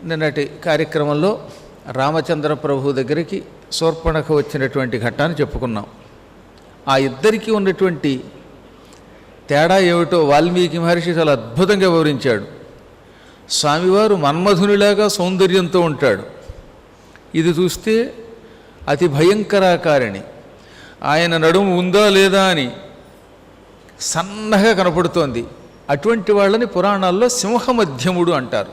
నిన్నటి కార్యక్రమంలో రామచంద్ర ప్రభు దగ్గరికి శూర్పణఖ వచ్చినటువంటి ఘట్టాన్ని చెప్పుకున్నాం. ఆ ఇద్దరికీ ఉన్నటువంటి తేడా ఏమిటో వాల్మీకి మహర్షి చాలా అద్భుతంగా వివరించాడు. స్వామివారు మన్మధునిలాగా సౌందర్యంతో ఉంటాడు. ఇది చూస్తే అతి భయంకరాకారిణి. ఆయన నడుము ఉందా లేదా అని సన్నగా కనపడుతోంది. అటువంటి వాళ్ళని పురాణాల్లో సింహమధ్యముడు అంటారు.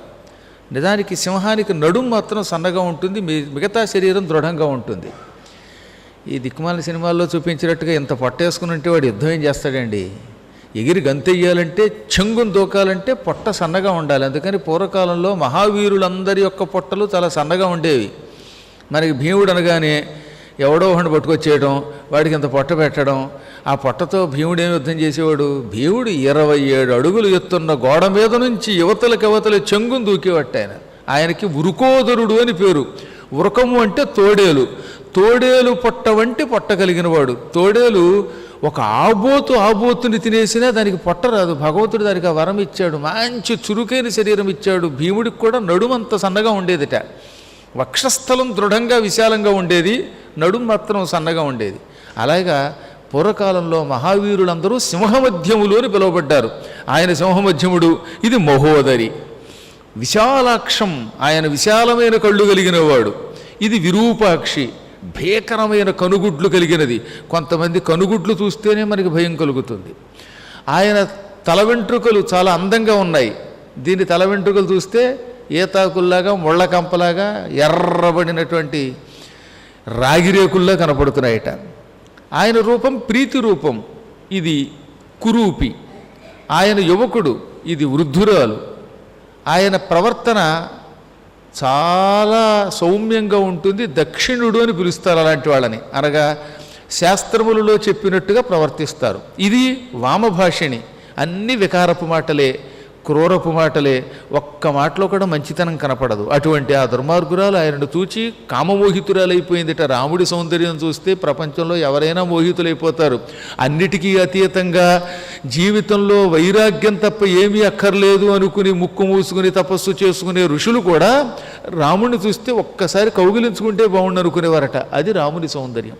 నిజానికి సింహానికి నడుము మాత్రం సన్నగా ఉంటుంది, మిగతా శరీరం దృఢంగా ఉంటుంది. ఈ దిక్కుమాల సినిమాల్లో చూపించినట్టుగా ఇంత పొట్టేసుకుని ఉంటే వాడు యుద్ధం ఏం చేస్తాడండి? ఎగిరి గంతెయ్యాలంటే, చెంగును దూకాలంటే పొట్ట సన్నగా ఉండాలి. అందుకని పూర్వకాలంలో మహావీరులందరి యొక్క పొట్టలు చాలా సన్నగా ఉండేవి. మనకి భీముడు అనగానే ఎవడో ఒకడిని పట్టుకొచ్చేయడం, వాడికి ఇంత పొట్ట పెట్టడం, ఆ పొట్టతో భీముడు ఏమి యుద్ధం చేసేవాడు? భీముడు 27 అడుగులు ఎత్తున్న గోడ మీద నుంచి యువతల చెంగును దూకేవట్టు. ఆయనకి ఉరుకోదరుడు అని పేరు. ఉరకము అంటే తోడేలు, తోడేలు పొట్ట వంటి పొట్ట కలిగిన వాడు. తోడేలు ఒక ఆబోతుని తినేసినా దానికి పొట్ట రాదు. భగవంతుడు దానికి ఆ వరం ఇచ్చాడు, మంచి చురుకైన శరీరం ఇచ్చాడు. భీముడికి కూడా నడుమంత సన్నగా ఉండేదిట. వక్షస్థలం దృఢంగా విశాలంగా ఉండేది, నడుము మాత్రం సన్నగా ఉండేది. అలాగా పూర్వకాలంలో మహావీరులందరూ సింహమధ్యములు అని పిలువబడ్డారు. ఆయన సింహమధ్యముడు. ఇది మహోదరి. విశాలాక్షం, ఆయన విశాలమైన కళ్ళు కలిగిన వాడు. ఇది విరూపాక్షి, భీకరమైన కనుగుడ్లు కలిగినది. కొంతమంది కనుగుడ్లు చూస్తేనే మనకి భయం కలుగుతుంది. ఆయన తల వెంట్రుకలు చాలా అందంగా ఉన్నాయి. దీని తల వెంట్రుకలు చూస్తే ఏతాకుల్లాగా, ముళ్ళ కంపలాగా, ఎర్రబడినటువంటి రాగిరేకుల్లా కనపడుతున్నాయట. ఆయన రూపం ప్రీతి రూపం, ఇది కురూపి. ఆయన యువకుడు, ఇది వృద్ధురాలు. ఆయన ప్రవర్తన చాలా సౌమ్యంగా ఉంటుంది. దక్షిణుడు అని పిలుస్తారు అలాంటి వాళ్ళని. అనగా శాస్త్రములలో చెప్పినట్టుగా ప్రవర్తిస్తారు. ఇది వామభాషిణి. అన్ని వికారపు మాటలే, క్రూరపు మాటలే, ఒక్క మాటలో కూడా మంచితనం కనపడదు. అటువంటి ఆ దుర్మార్గురాలు ఆయనను చూచి కామమోహితురాలైపోయిందిట. రాముడి సౌందర్యం చూస్తే ప్రపంచంలో ఎవరైనా మోహితులైపోతారు. అన్నిటికీ అతీతంగా జీవితంలో వైరాగ్యం తప్ప ఏమీ అక్కర్లేదు అనుకుని ముక్కు మూసుకుని తపస్సు చేసుకునే ఋషులు కూడా రాముడిని చూస్తే ఒక్కసారి కౌగిలించుకుంటే బాగుండు అనుకునేవారట. అది రాముని సౌందర్యం.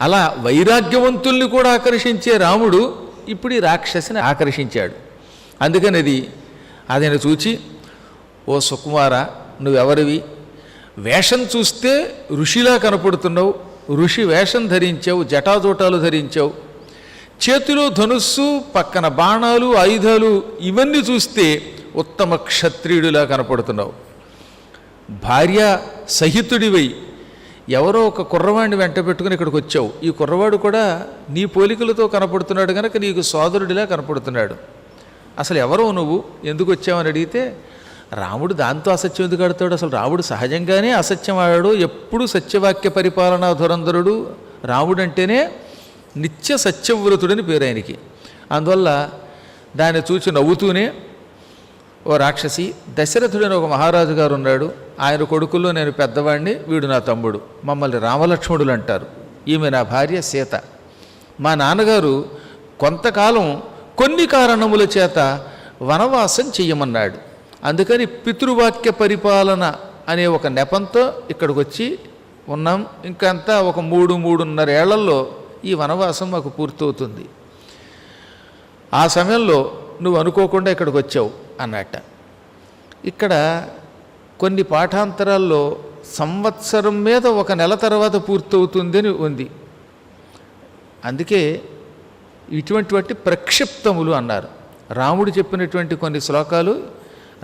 అలా వైరాగ్యవంతుల్ని కూడా ఆకర్షించే రాముడు ఇప్పుడు ఈ రాక్షసిని ఆకర్షించాడు. అందుకని అదైనా చూచి, ఓ సుకుమార, నువ్వెవరివి? వేషం చూస్తే ఋషిలా కనపడుతున్నావు, ఋషి వేషం ధరించావు, జటాజోటాలు ధరించావు, చేతిలో ధనుస్సు, పక్కన బాణాలు, ఆయుధాలు, ఇవన్నీ చూస్తే ఉత్తమ క్షత్రియుడిలా కనపడుతున్నావు. భార్య సహితుడివై ఎవరో ఒక కుర్రవాడిని వెంట పెట్టుకుని ఇక్కడికి వచ్చావు. ఈ కుర్రవాడు కూడా నీ పోలికలతో కనపడుతున్నాడు కనుక నీకు సోదరుడిలా కనపడుతున్నాడు. అసలు ఎవరో నువ్వు, ఎందుకు వచ్చావని అడిగితే, రాముడు దాంతో అసత్యం ఎందుకు ఆడతాడు? అసలు రాముడు సహజంగానే అసత్యం ఆడాడు. ఎప్పుడూ సత్యవాక్య పరిపాలనా ధురంధరుడు. రాముడు అంటేనే నిత్య సత్యవ్రతుడని పేరు ఆయనకి. అందువల్ల దాన్ని చూచి నవ్వుతూనే, ఓ రాక్షసి, దశరథుడని ఒక మహారాజు గారు ఉన్నాడు. ఆయన కొడుకుల్లో నేను పెద్దవాడిని, వీడు నా తమ్ముడు. మమ్మల్ని రామలక్ష్మణులు అంటారు. ఈమె నా భార్య సీత. మా నాన్నగారు కొంతకాలం కొన్ని కారణముల చేత వనవాసం చెయ్యమన్నాడు. అందుకని పితృవాక్య పరిపాలన అనే ఒక నెపంతో ఇక్కడికి వచ్చి ఉన్నాం. ఇంకంతా ఒక 3-3.5 ఏళ్లలో ఈ వనవాసం మాకు పూర్తవుతుంది. ఆ సమయంలో నువ్వు అనుకోకుండా ఇక్కడికి వచ్చావు అన్నట్ట. ఇక్కడ కొన్ని పాఠాంతరాల్లో సంవత్సరం మీద 1 నెల తర్వాత పూర్తవుతుంది అని ఉంది. అందుకే ఇటువంటి ప్రక్షిప్తములు అన్నారు. రాముడు చెప్పినటువంటి కొన్ని శ్లోకాలు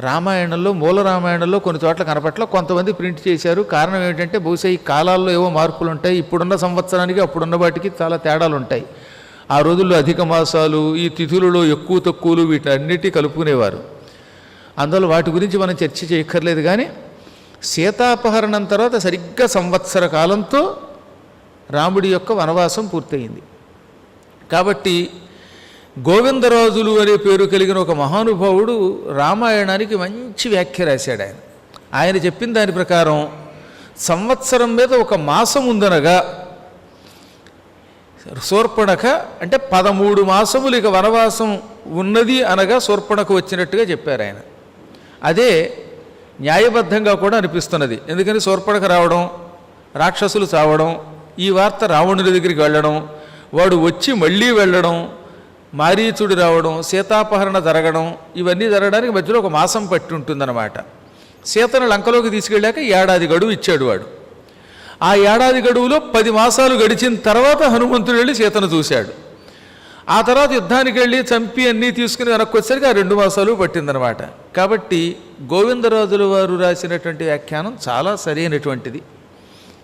రామాయణంలో, మూల రామాయణంలో కొన్ని చోట్ల కనపట్ల, కొంతమంది ప్రింట్ చేశారు. కారణం ఏమిటంటే బహుశా ఈ కాలాల్లో ఏవో మార్పులు ఉంటాయి. ఇప్పుడున్న సంవత్సరానికి అప్పుడున్న వాటికి చాలా తేడాలు ఉంటాయి. ఆ రోజుల్లో అధిక మాసాలు, ఈ తిథులలో ఎక్కువ తక్కువలు, వీటన్నిటి కలుపుకునేవారు. అందువల్ల వాటి గురించి మనం చర్చ చేయక్కర్లేదు. కానీ సీతాపహరణం తర్వాత సరిగ్గా సంవత్సర కాలంతో రాముడి యొక్క వనవాసం పూర్తయింది. కాబట్టి గోవిందరాజులు అనే పేరు కలిగిన ఒక మహానుభావుడు రామాయణానికి మంచి వ్యాఖ్య రాశాడు. ఆయన చెప్పిన దాని ప్రకారం సంవత్సరం మీద 1 మాసం ఉందనగా శూర్పణఖ అంటే 13 మాసములు ఇక వనవాసం ఉన్నది అనగా శూర్పణఖ వచ్చినట్టుగా చెప్పారు ఆయన. అదే న్యాయబద్ధంగా కూడా అనిపిస్తున్నది. ఎందుకని శూర్పణఖ రావడం, రాక్షసులు చావడం, ఈ వార్త రావణుడి దగ్గరికి వెళ్ళడం, వాడు వచ్చి మళ్ళీ వెళ్ళడం, మారీచుడు రావడం, సీతాపహరణ జరగడం, ఇవన్నీ జరగడానికి మధ్యలో ఒక మాసం పట్టి ఉంటుందన్నమాట. సీతను లంకలోకి తీసుకెళ్ళాక ఏడాది గడువు ఇచ్చాడు వాడు. ఆ ఏడాది గడువులో 10 మాసాలు గడిచిన తర్వాత హనుమంతుడు వెళ్ళి సీతను చూశాడు. ఆ తర్వాత యుద్ధానికి వెళ్ళి చంపి అన్నీ తీసుకుని వెనక్కి వచ్చేసరికి ఆ 2 మాసాలు పట్టిందనమాట. కాబట్టి గోవిందరాజుల వారు రాసినటువంటి వ్యాఖ్యానం చాలా సరైనటువంటిది.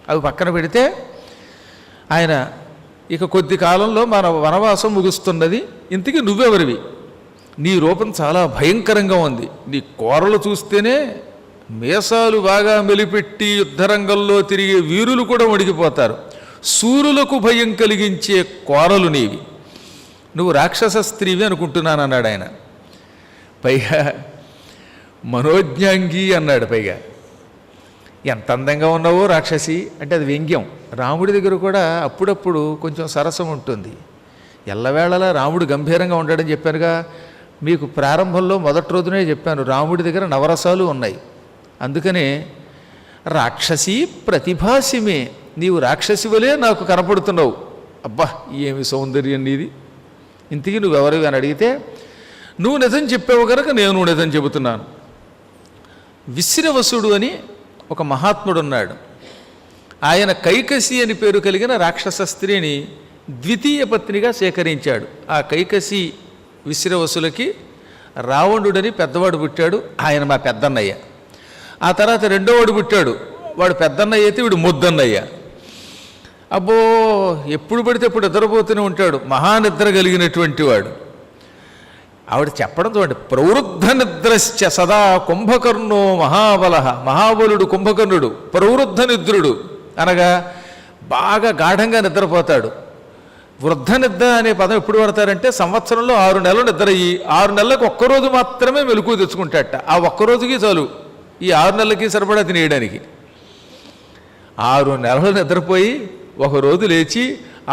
అవి పక్కన పెడితే ఆయన ఇక కొద్ది కాలంలో మన వనవాసం ముగుస్తున్నది, ఇంతకీ నువ్వెవరివి? నీ రూపం చాలా భయంకరంగా ఉంది. నీ కోరలు చూస్తేనే మీసాలు బాగా మెలిపెట్టి యుద్ధరంగంలో తిరిగే వీరులు కూడా వణికిపోతారు. సూర్యులకు భయం కలిగించే కోరలు నీవి. నువ్వు రాక్షస స్త్రీవి అనుకుంటున్నాను అన్నాడు ఆయన. పైగా మనోజ్ఞాంగి అన్నాడు. పైగా ఎంత అందంగా ఉన్నావో రాక్షసి అంటే అది వ్యంగ్యం. రాముడి దగ్గర కూడా అప్పుడప్పుడు కొంచెం సరసం ఉంటుంది. ఎల్లవేళలా రాముడు గంభీరంగా ఉంటాడని చెప్పానుగా మీకు. ప్రారంభంలో మొదటి రోజునే చెప్పాను, రాముడి దగ్గర నవరసాలు ఉన్నాయి. అందుకనే రాక్షసి ప్రతిభాసిమే, నీవు రాక్షసి వలే నాకు కనపడుతున్నావు. అబ్బా ఏమి సౌందర్యం నీది, ఇంతకీ నువ్వెవరివి అని అడిగితే, నువ్వు నిజం చెప్పావు కనుక నేను నిజం చెబుతున్నాను. విశ్రవసుడు అని ఒక మహాత్ముడు ఉన్నాడు. ఆయన కైకసి అని పేరు కలిగిన రాక్షస స్త్రీని ద్వితీయ పత్నిగా సేకరించాడు. ఆ కైకసి విశ్రవసులకి రావణుడని పెద్దవాడు పుట్టాడు, ఆయన మా పెద్దన్నయ్య. ఆ తర్వాత రెండోవాడు పుట్టాడు, వాడు పెద్దన్నయ్య అయితే వీడు ముద్దన్నయ్య. అబ్బో ఎప్పుడు పడితే ఎప్పుడు నిద్రపోతూనే ఉంటాడు, మహానిద్ర కలిగినటువంటి వాడు. ఆవిడ చెప్పడం చూడండి, ప్రవృద్ధ నిద్రశ్చ సదా కుంభకర్ణో మహాబల. మహాబలుడు కుంభకర్ణుడు ప్రవృద్ధ నిద్రుడు అనగా బాగా గాఢంగా నిద్రపోతాడు. వృద్ధ నిద్ర అనే పదం ఎప్పుడు వాడతారంటే సంవత్సరంలో 6 నెలలు నిద్ర అయ్యి 6 నెలలకు ఒక్కరోజు మాత్రమే మెలకువ తెచ్చుకుంటాడట. ఆ ఒక్కరోజుకి చాలు ఈ 6 నెలలకి సరిపడా తినేయడానికి. 6 నెలలు నిద్రపోయి ఒకరోజు లేచి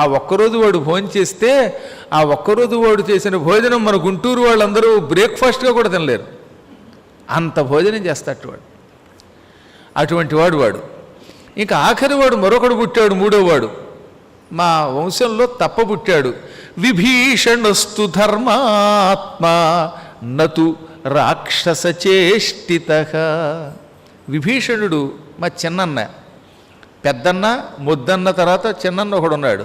ఆ ఒక్కరోజు వాడు భోజనం చేస్తే ఆ ఒక్కరోజు వాడు చేసిన భోజనం మన గుంటూరు వాళ్ళందరూ బ్రేక్ఫాస్ట్గా కూడా తినలేరు, అంత భోజనం చేస్తాడు వాడు. అటువంటి వాడు. ఇంకా ఆఖరి వాడు మరొకడు పుట్టాడు, మూడోవాడు. మా వంశంలో తప్ప పుట్టాడు. విభీషణస్తు ధర్మాత్మ నతు రాక్షస చేష్టిత. విభీషణుడు మా చిన్నన్న, పెద్దన్న ముద్దన్న తర్వాత చిన్నన్న ఒకడు ఉన్నాడు.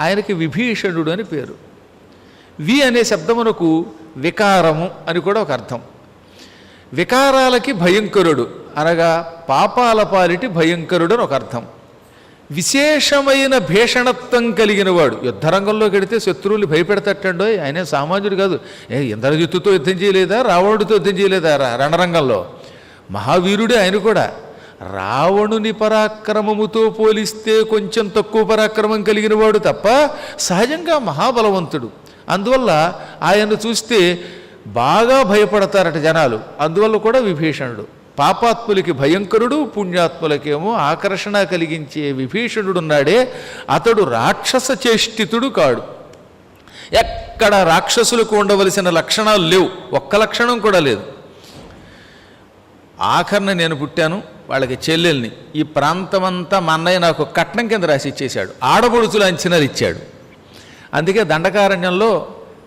ఆయనకి విభీషణుడు అని పేరు. వి అనే శబ్దమునకు వికారము అని కూడా ఒక అర్థం. వికారాలకి భయంకరుడు అనగా పాపాల పాలిటి భయంకరుడు అని ఒక అర్థం. విశేషమైన భీషణత్వం కలిగిన వాడు. యుద్ధరంగంలోకి వెడితే శత్రువులు భయపెడతట్టండో, ఆయనే సామాన్యుడు కాదు. ఇంద్రజిత్తుతో యుద్ధం చేయలేదా, రావణుడితో యుద్ధం చేయలేదా రణరంగంలో? మహావీరుడే ఆయన కూడా. రావణుని పరాక్రమముతో పోలిస్తే కొంచెం తక్కువ పరాక్రమం కలిగిన వాడు తప్ప సహజంగా మహాబలవంతుడు. అందువల్ల ఆయన్ను చూస్తే బాగా భయపడతారట జనాలు. అందువల్ల కూడా విభీషణుడు. పాపాత్ములకి భయంకరుడు, పుణ్యాత్ములకేమో ఆకర్షణ కలిగించే విభీషణుడున్నాడే, అతడు రాక్షస చేష్టితుడు కాడు. ఎక్కడ రాక్షసులకు ఉండవలసిన లక్షణాలు లేవు, ఒక్క లక్షణం కూడా లేదు. ఆఖరణ నేను పుట్టాను, వాళ్ళకి చెల్లెల్ని. ఈ ప్రాంతమంతా మా అన్నయ్య నాకు కట్నం కింద రాసి ఇచ్చేశాడు, ఆడపడుచులు అంచనాలు ఇచ్చాడు. అందుకే దండకారణ్యంలో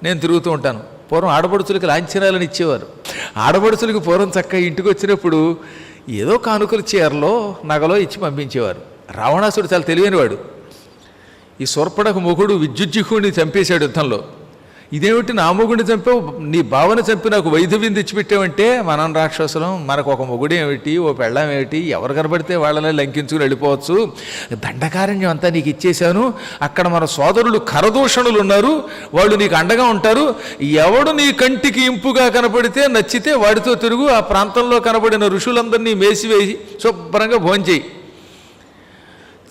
నేను తిరుగుతూ ఉంటాను. పూర్వం ఆడపడుచులకి లాంఛనాలను ఇచ్చేవారు. ఆడపడుచులకి పూర్వం చక్కగా ఇంటికి వచ్చినప్పుడు ఏదో కానుకలు చీరలో నగలో ఇచ్చి పంపించేవారు. రావణాసుడు చాలా తెలివైనవాడు. ఈ శూర్పణఖ మొగుడు విద్యుజ్జిహుడిని చంపేశాడు యుద్ధంలో. ఇదేమిటి నా మొగుడిని చంపావు, నీ భావన చంపి నాకు వైధవ్యం తెచ్చిపెట్టావంటే, మనం రాక్షసులం, మనకు ఒక మొగుడు ఏమిటి, ఓ పెళ్ళం ఏమిటి, ఎవరు కనబడితే వాళ్ళనే లంకించుకుని వెళ్ళిపోవచ్చు. దండకారణ్యం అంతా నీకు ఇచ్చేశాను, అక్కడ మన సోదరులు ఖరదూషణులు ఉన్నారు, వాళ్ళు నీకు అండగా ఉంటారు. ఎవడు నీ కంటికి ఇంపుగా కనపడితే నచ్చితే వాడితో తిరుగు. ఆ ప్రాంతంలో కనబడిన ఋషులందరినీ మేసివేసి శుభ్రంగా భోంచేయి,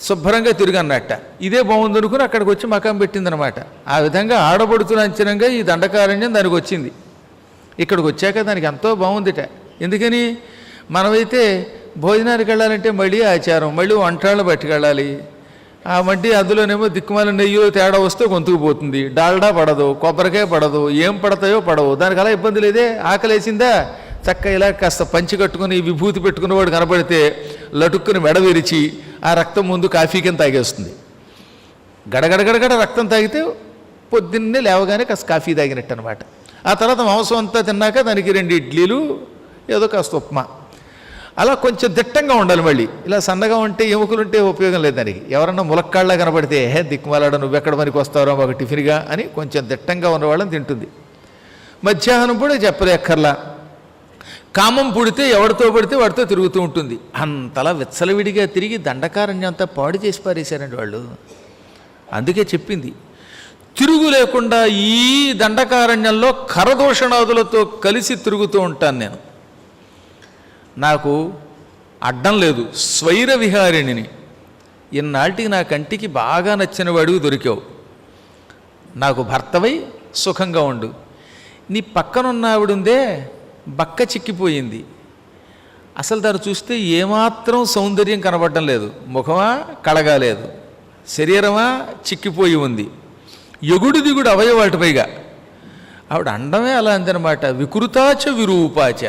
శుభ్రంగా తిరుగన్నట్ట. ఇదే బాగుందనుకుని అక్కడికి వచ్చి మకాం పెట్టిందనమాట. ఆ విధంగా ఆడబడుతున్న అంచనంగా ఈ దండకారణ్యం దానికి వచ్చింది. ఇక్కడికి వచ్చాక దానికి ఎంతో బాగుందిట. ఎందుకని మనమైతే భోజనానికి వెళ్ళాలంటే మళ్ళీ ఆచారం, మళ్ళీ వంటలను పట్టుకెళ్ళాలి. ఆ మళ్ళీ అందులోనేమో దిక్కుమాల నెయ్యిలో తేడా వస్తే గొంతుకు పోతుంది, డాల్డా పడదు, కొబ్బరికాయ పడదు, ఏం పడతాయో పడవు. దానికి అలా ఇబ్బంది లేదే. ఆకలేసిందా చక్క ఇలా కాస్త పంచి కట్టుకుని విభూతి పెట్టుకున్నవాడు కనపడితే లటుక్కుని మెడ విరిచి ఆ రక్తం ముందు కాఫీ కింద తాగేస్తుంది. గడగడగడగడ రక్తం తాగితే పొద్దున్నే లేవగానే కాస్త కాఫీ తాగినట్టు అనమాట. ఆ తర్వాత మాంసం అంతా తిన్నాక దానికి 2 ఇడ్లీలు ఏదో కాస్త ఉప్మా. అలా కొంచెం దిట్టంగా ఉండాలి. మళ్ళీ ఇలా సన్నగా ఉంటే ఎముకలుంటే ఉపయోగం లేదు దానికి. ఎవరన్నా ములక్కాళ్ళ కనపడితే దిక్కుమాలాడ నువ్వెక్కడ పనికి వస్తారో మాకు టిఫిన్గా అని కొంచెం దిట్టంగా ఉన్న వాళ్ళని తింటుంది. మధ్యాహ్నం కూడా చెప్పలేక్కర్లా. కామం పుడితే ఎవరితో పడితే వాడితో తిరుగుతూ ఉంటుంది. అంతలా విచ్చలవిడిగా తిరిగి దండకారణ్యం అంతా పాడు చేసి పారేశారండి వాళ్ళు. అందుకే చెప్పింది, తిరుగు లేకుండా ఈ దండకారణ్యంలో కరదూషణాదులతో కలిసి తిరుగుతూ ఉంటాను నేను. నాకు అడ్డం లేదు, స్వైర విహారిణిని. ఇన్నాటికి నా కంటికి బాగా నచ్చిన వాడివి దొరికావు. నాకు భర్తవై సుఖంగా ఉండు. నీ పక్కనున్న ఆవిడుందే బక్క చిక్కిపోయింది. అసలు దాన్ని చూస్తే ఏమాత్రం సౌందర్యం కనబడడం లేదు. ముఖమా కళగా లేదు, శరీరమా చిక్కిపోయి ఉంది, ఎగుడు దిగుడు అవయవాటి పైగా. ఆవిడ అండమే అలా అందనమాట. వికృతాచ విరూపాచ.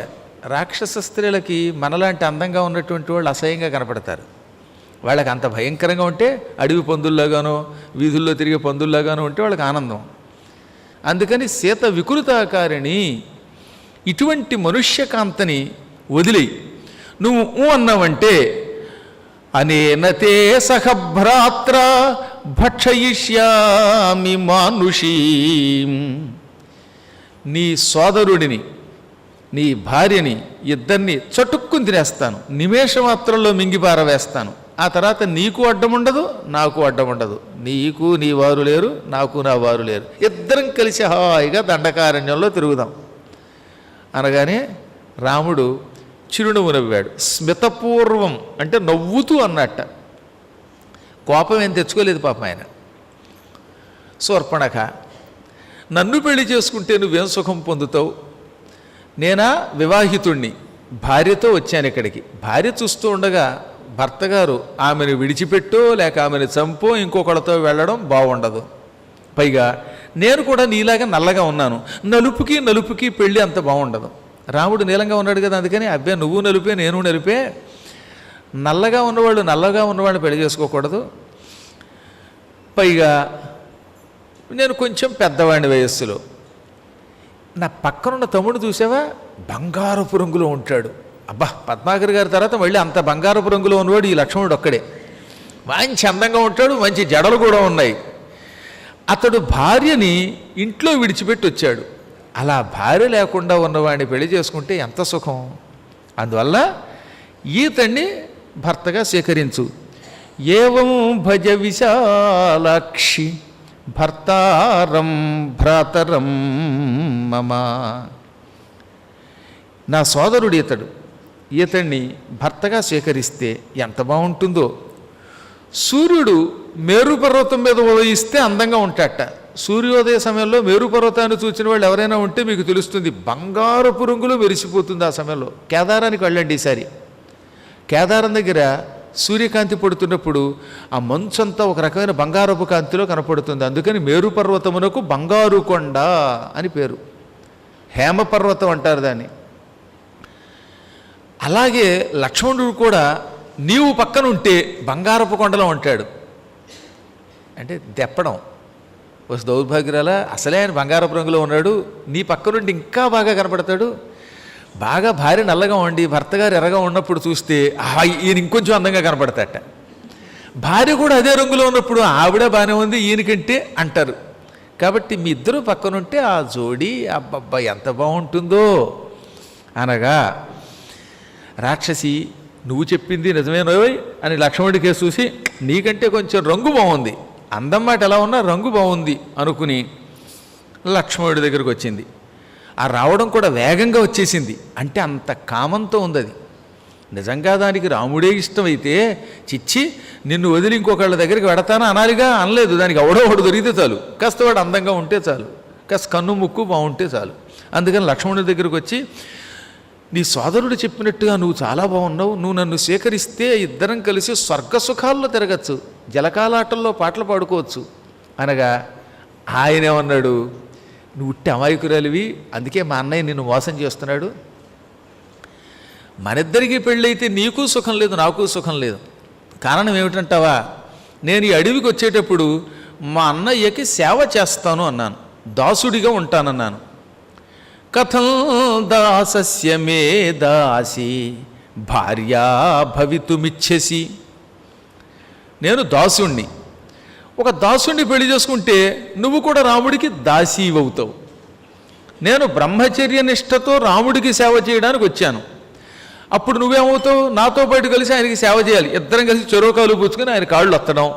రాక్షస స్త్రీలకి మనలాంటి అందంగా ఉన్నటువంటి వాళ్ళు అసహ్యంగా కనపడతారు. వాళ్ళకి అంత భయంకరంగా ఉంటే అడవి పందుల్లాగానో వీధుల్లో తిరిగే పందుల్లాగానో ఉంటే వాళ్ళకి ఆనందం. అందుకని సీత వికృతాకారిణి. ఇటువంటి మనుష్యకాంతని వదిలి నువ్వు అన్నావంటే అనేనతే సహ భ్రాత్ర భక్షయిష్యామి మానుషీం. నీ సోదరుడిని నీ భార్యని ఇద్దరిని చటుక్కుని తినేస్తాను, నిమేషమాత్రంలో మింగిపారవేస్తాను. ఆ తర్వాత నీకు అడ్డముండదు, నాకు అడ్డముండదు. నీకు నీ వారు లేరు, నాకు నా వారు లేరు. ఇద్దరం కలిసి హాయిగా దండకారణ్యంలో తిరుగుదాం అనగానే రాముడు చిరునవ్వు నవ్వాడు. స్మితపూర్వం అంటే నవ్వుతూ అన్నట్ట. కోపం ఏం తెచ్చుకోలేదు పాపం ఆయన. శూర్పణఖ, నన్ను పెళ్లి చేసుకుంటే నువ్వేం సుఖం పొందుతావు? నేనా వివాహితుణ్ణి, భార్యతో వచ్చాను ఇక్కడికి. భార్య చూస్తూ ఉండగా భర్తగారు ఆమెను విడిచిపెట్టో లేక ఆమెను చంపో ఇంకొకళ్ళతో వెళ్ళడం బాగుండదు. పైగా నేను కూడా నీలాగా నల్లగా ఉన్నాను. నలుపుకి పెళ్ళి అంత బాగుండదు. రాముడు నీలంగా ఉన్నాడు కదా, అందుకని అబ్బే నువ్వు నలుపే నేను నలుపే, నల్లగా ఉన్నవాళ్ళు పెళ్లి చేసుకోకూడదు. పైగా నేను కొంచెం పెద్దవాడిని వయస్సులో. నా పక్కనున్న తమ్ముడు చూసావా, బంగారపు రంగులో ఉంటాడు. అబ్బా, పద్మాకర్ గారి తర్వాత మళ్ళీ అంత బంగారపు రంగులో ఉన్నవాడు ఈ లక్ష్మణుడు ఒక్కడే. మంచి అందంగా ఉంటాడు, మంచి జడలు కూడా ఉన్నాయి. అతడు భార్యని ఇంట్లో విడిచిపెట్టి వచ్చాడు. అలా భార్య లేకుండా ఉన్నవాడిని పెళ్లి చేసుకుంటే ఎంత సుఖం. అందువల్ల ఈతన్ని భర్తగా స్వీకరించు. ఏవం భజ విశాలాక్షి భర్తారం భ్రాతరం మమ. నా సోదరుడు ఈతడిని భర్తగా స్వీకరిస్తే ఎంత బాగుంటుందో. సూర్యుడు మేరు పర్వతం మీద ఉదయిస్తే అందంగా ఉంటాడట. సూర్యోదయ సమయంలో మేరు పర్వతాన్ని చూసిన వాళ్ళు ఎవరైనా ఉంటే మీకు తెలుస్తుంది, బంగారపు రంగులో మెరిసిపోతుంది ఆ సమయంలో. కేదారానికి వెళ్ళండి ఈసారి. కేదారం దగ్గర సూర్యకాంతి పడుతున్నప్పుడు ఆ మంచంతా ఒక రకమైన బంగారపు కాంతిలో కనపడుతుంది. అందుకని మేరు పర్వతమునకు బంగారు కొండ అని పేరు. హేమ పర్వతం అంటారు దాన్ని. అలాగే లక్ష్మణుడు కూడా నీవు పక్కనుంటే బంగారపు కొండలో ఉంటాడు. అంటే దెప్పడం వస్తు దౌర్భాగ్యాల. అసలే ఆయన బంగారపు రంగులో ఉన్నాడు, నీ పక్క నుండి ఇంకా బాగా కనపడతాడు. బాగా భార్య నల్లగా ఉండి భర్తగారు ఎర్రగా ఉన్నప్పుడు చూస్తే ఈయన ఇంకొంచెం అందంగా కనపడతాట. భార్య కూడా అదే రంగులో ఉన్నప్పుడు ఆవిడ బాగానే ఉంది ఈయనకంటే అంటారు. కాబట్టి మీ ఇద్దరు పక్కనుంటే ఆ జోడీ అబ్బబ్బా ఎంత బాగుంటుందో అనగా, రాక్షసి నువ్వు చెప్పింది నిజమేనోయ్ అని లక్ష్మణుడికే చూసి, నీకంటే కొంచెం రంగు బాగుంది, అందం మాట ఎలా ఉన్నా రంగు బాగుంది అనుకుని లక్ష్మణుడి దగ్గరకు వచ్చింది. ఆ రావడం కూడా వేగంగా వచ్చేసింది. అంటే అంత కామంతో ఉంది అది. నిజంగా దానికి రాముడే ఇష్టమైతే చిచ్చి నిన్ను వదిలి ఇంకొకళ్ళ దగ్గరికి వెడతానా అనాలిగా, అనలేదు. దానికి ఎవడో ఒకడు దొరికితే చాలు, కాస్త వాడు అందంగా ఉంటే చాలు, కాస్త కన్ను ముక్కు బాగుంటే చాలు. అందుకని లక్ష్మణుడి దగ్గరికి వచ్చి, నీ సోదరుడు చెప్పినట్టుగా నువ్వు చాలా బాగున్నావు, నువ్వు నన్ను స్వీకరిస్తే ఇద్దరం కలిసి స్వర్గసుఖాల్లో తిరగచ్చు, జలకాలాటల్లో పాటలు పాడుకోవచ్చు అనగా ఆయనేమన్నాడు, నువ్వు ఉట్టి అమాయకురాలివి, అందుకే మా అన్నయ్య నిన్ను మోసం చేస్తున్నాడు, మనిద్దరికీ పెళ్ళైతే నీకు సుఖం లేదు, నాకు సుఖం లేదు. కారణం ఏమిటంటావా? నేను ఈ అడవికి వచ్చేటప్పుడు మా అన్నయ్యకి సేవ చేస్తాను అన్నాను, దాసుడిగా ఉంటానన్నాను. కథం దాసస్య మే దాసి భార్యా భవితుమిచ్చసి. నేను దాసుణ్ణి, ఒక దాసుణ్ణి పెళ్లి చేసుకుంటే నువ్వు కూడా రాముడికి దాసీవవుతావు. నేను బ్రహ్మచర్య నిష్టతో రాముడికి సేవ చేయడానికి వచ్చాను. అప్పుడు నువ్వేమవుతావు? నాతో పాటు కలిసి ఆయనకి సేవ చేయాలి. ఇద్దరం కలిసి చెరోకాలు పుచ్చుకొని ఆయన కాళ్ళు వత్తడం,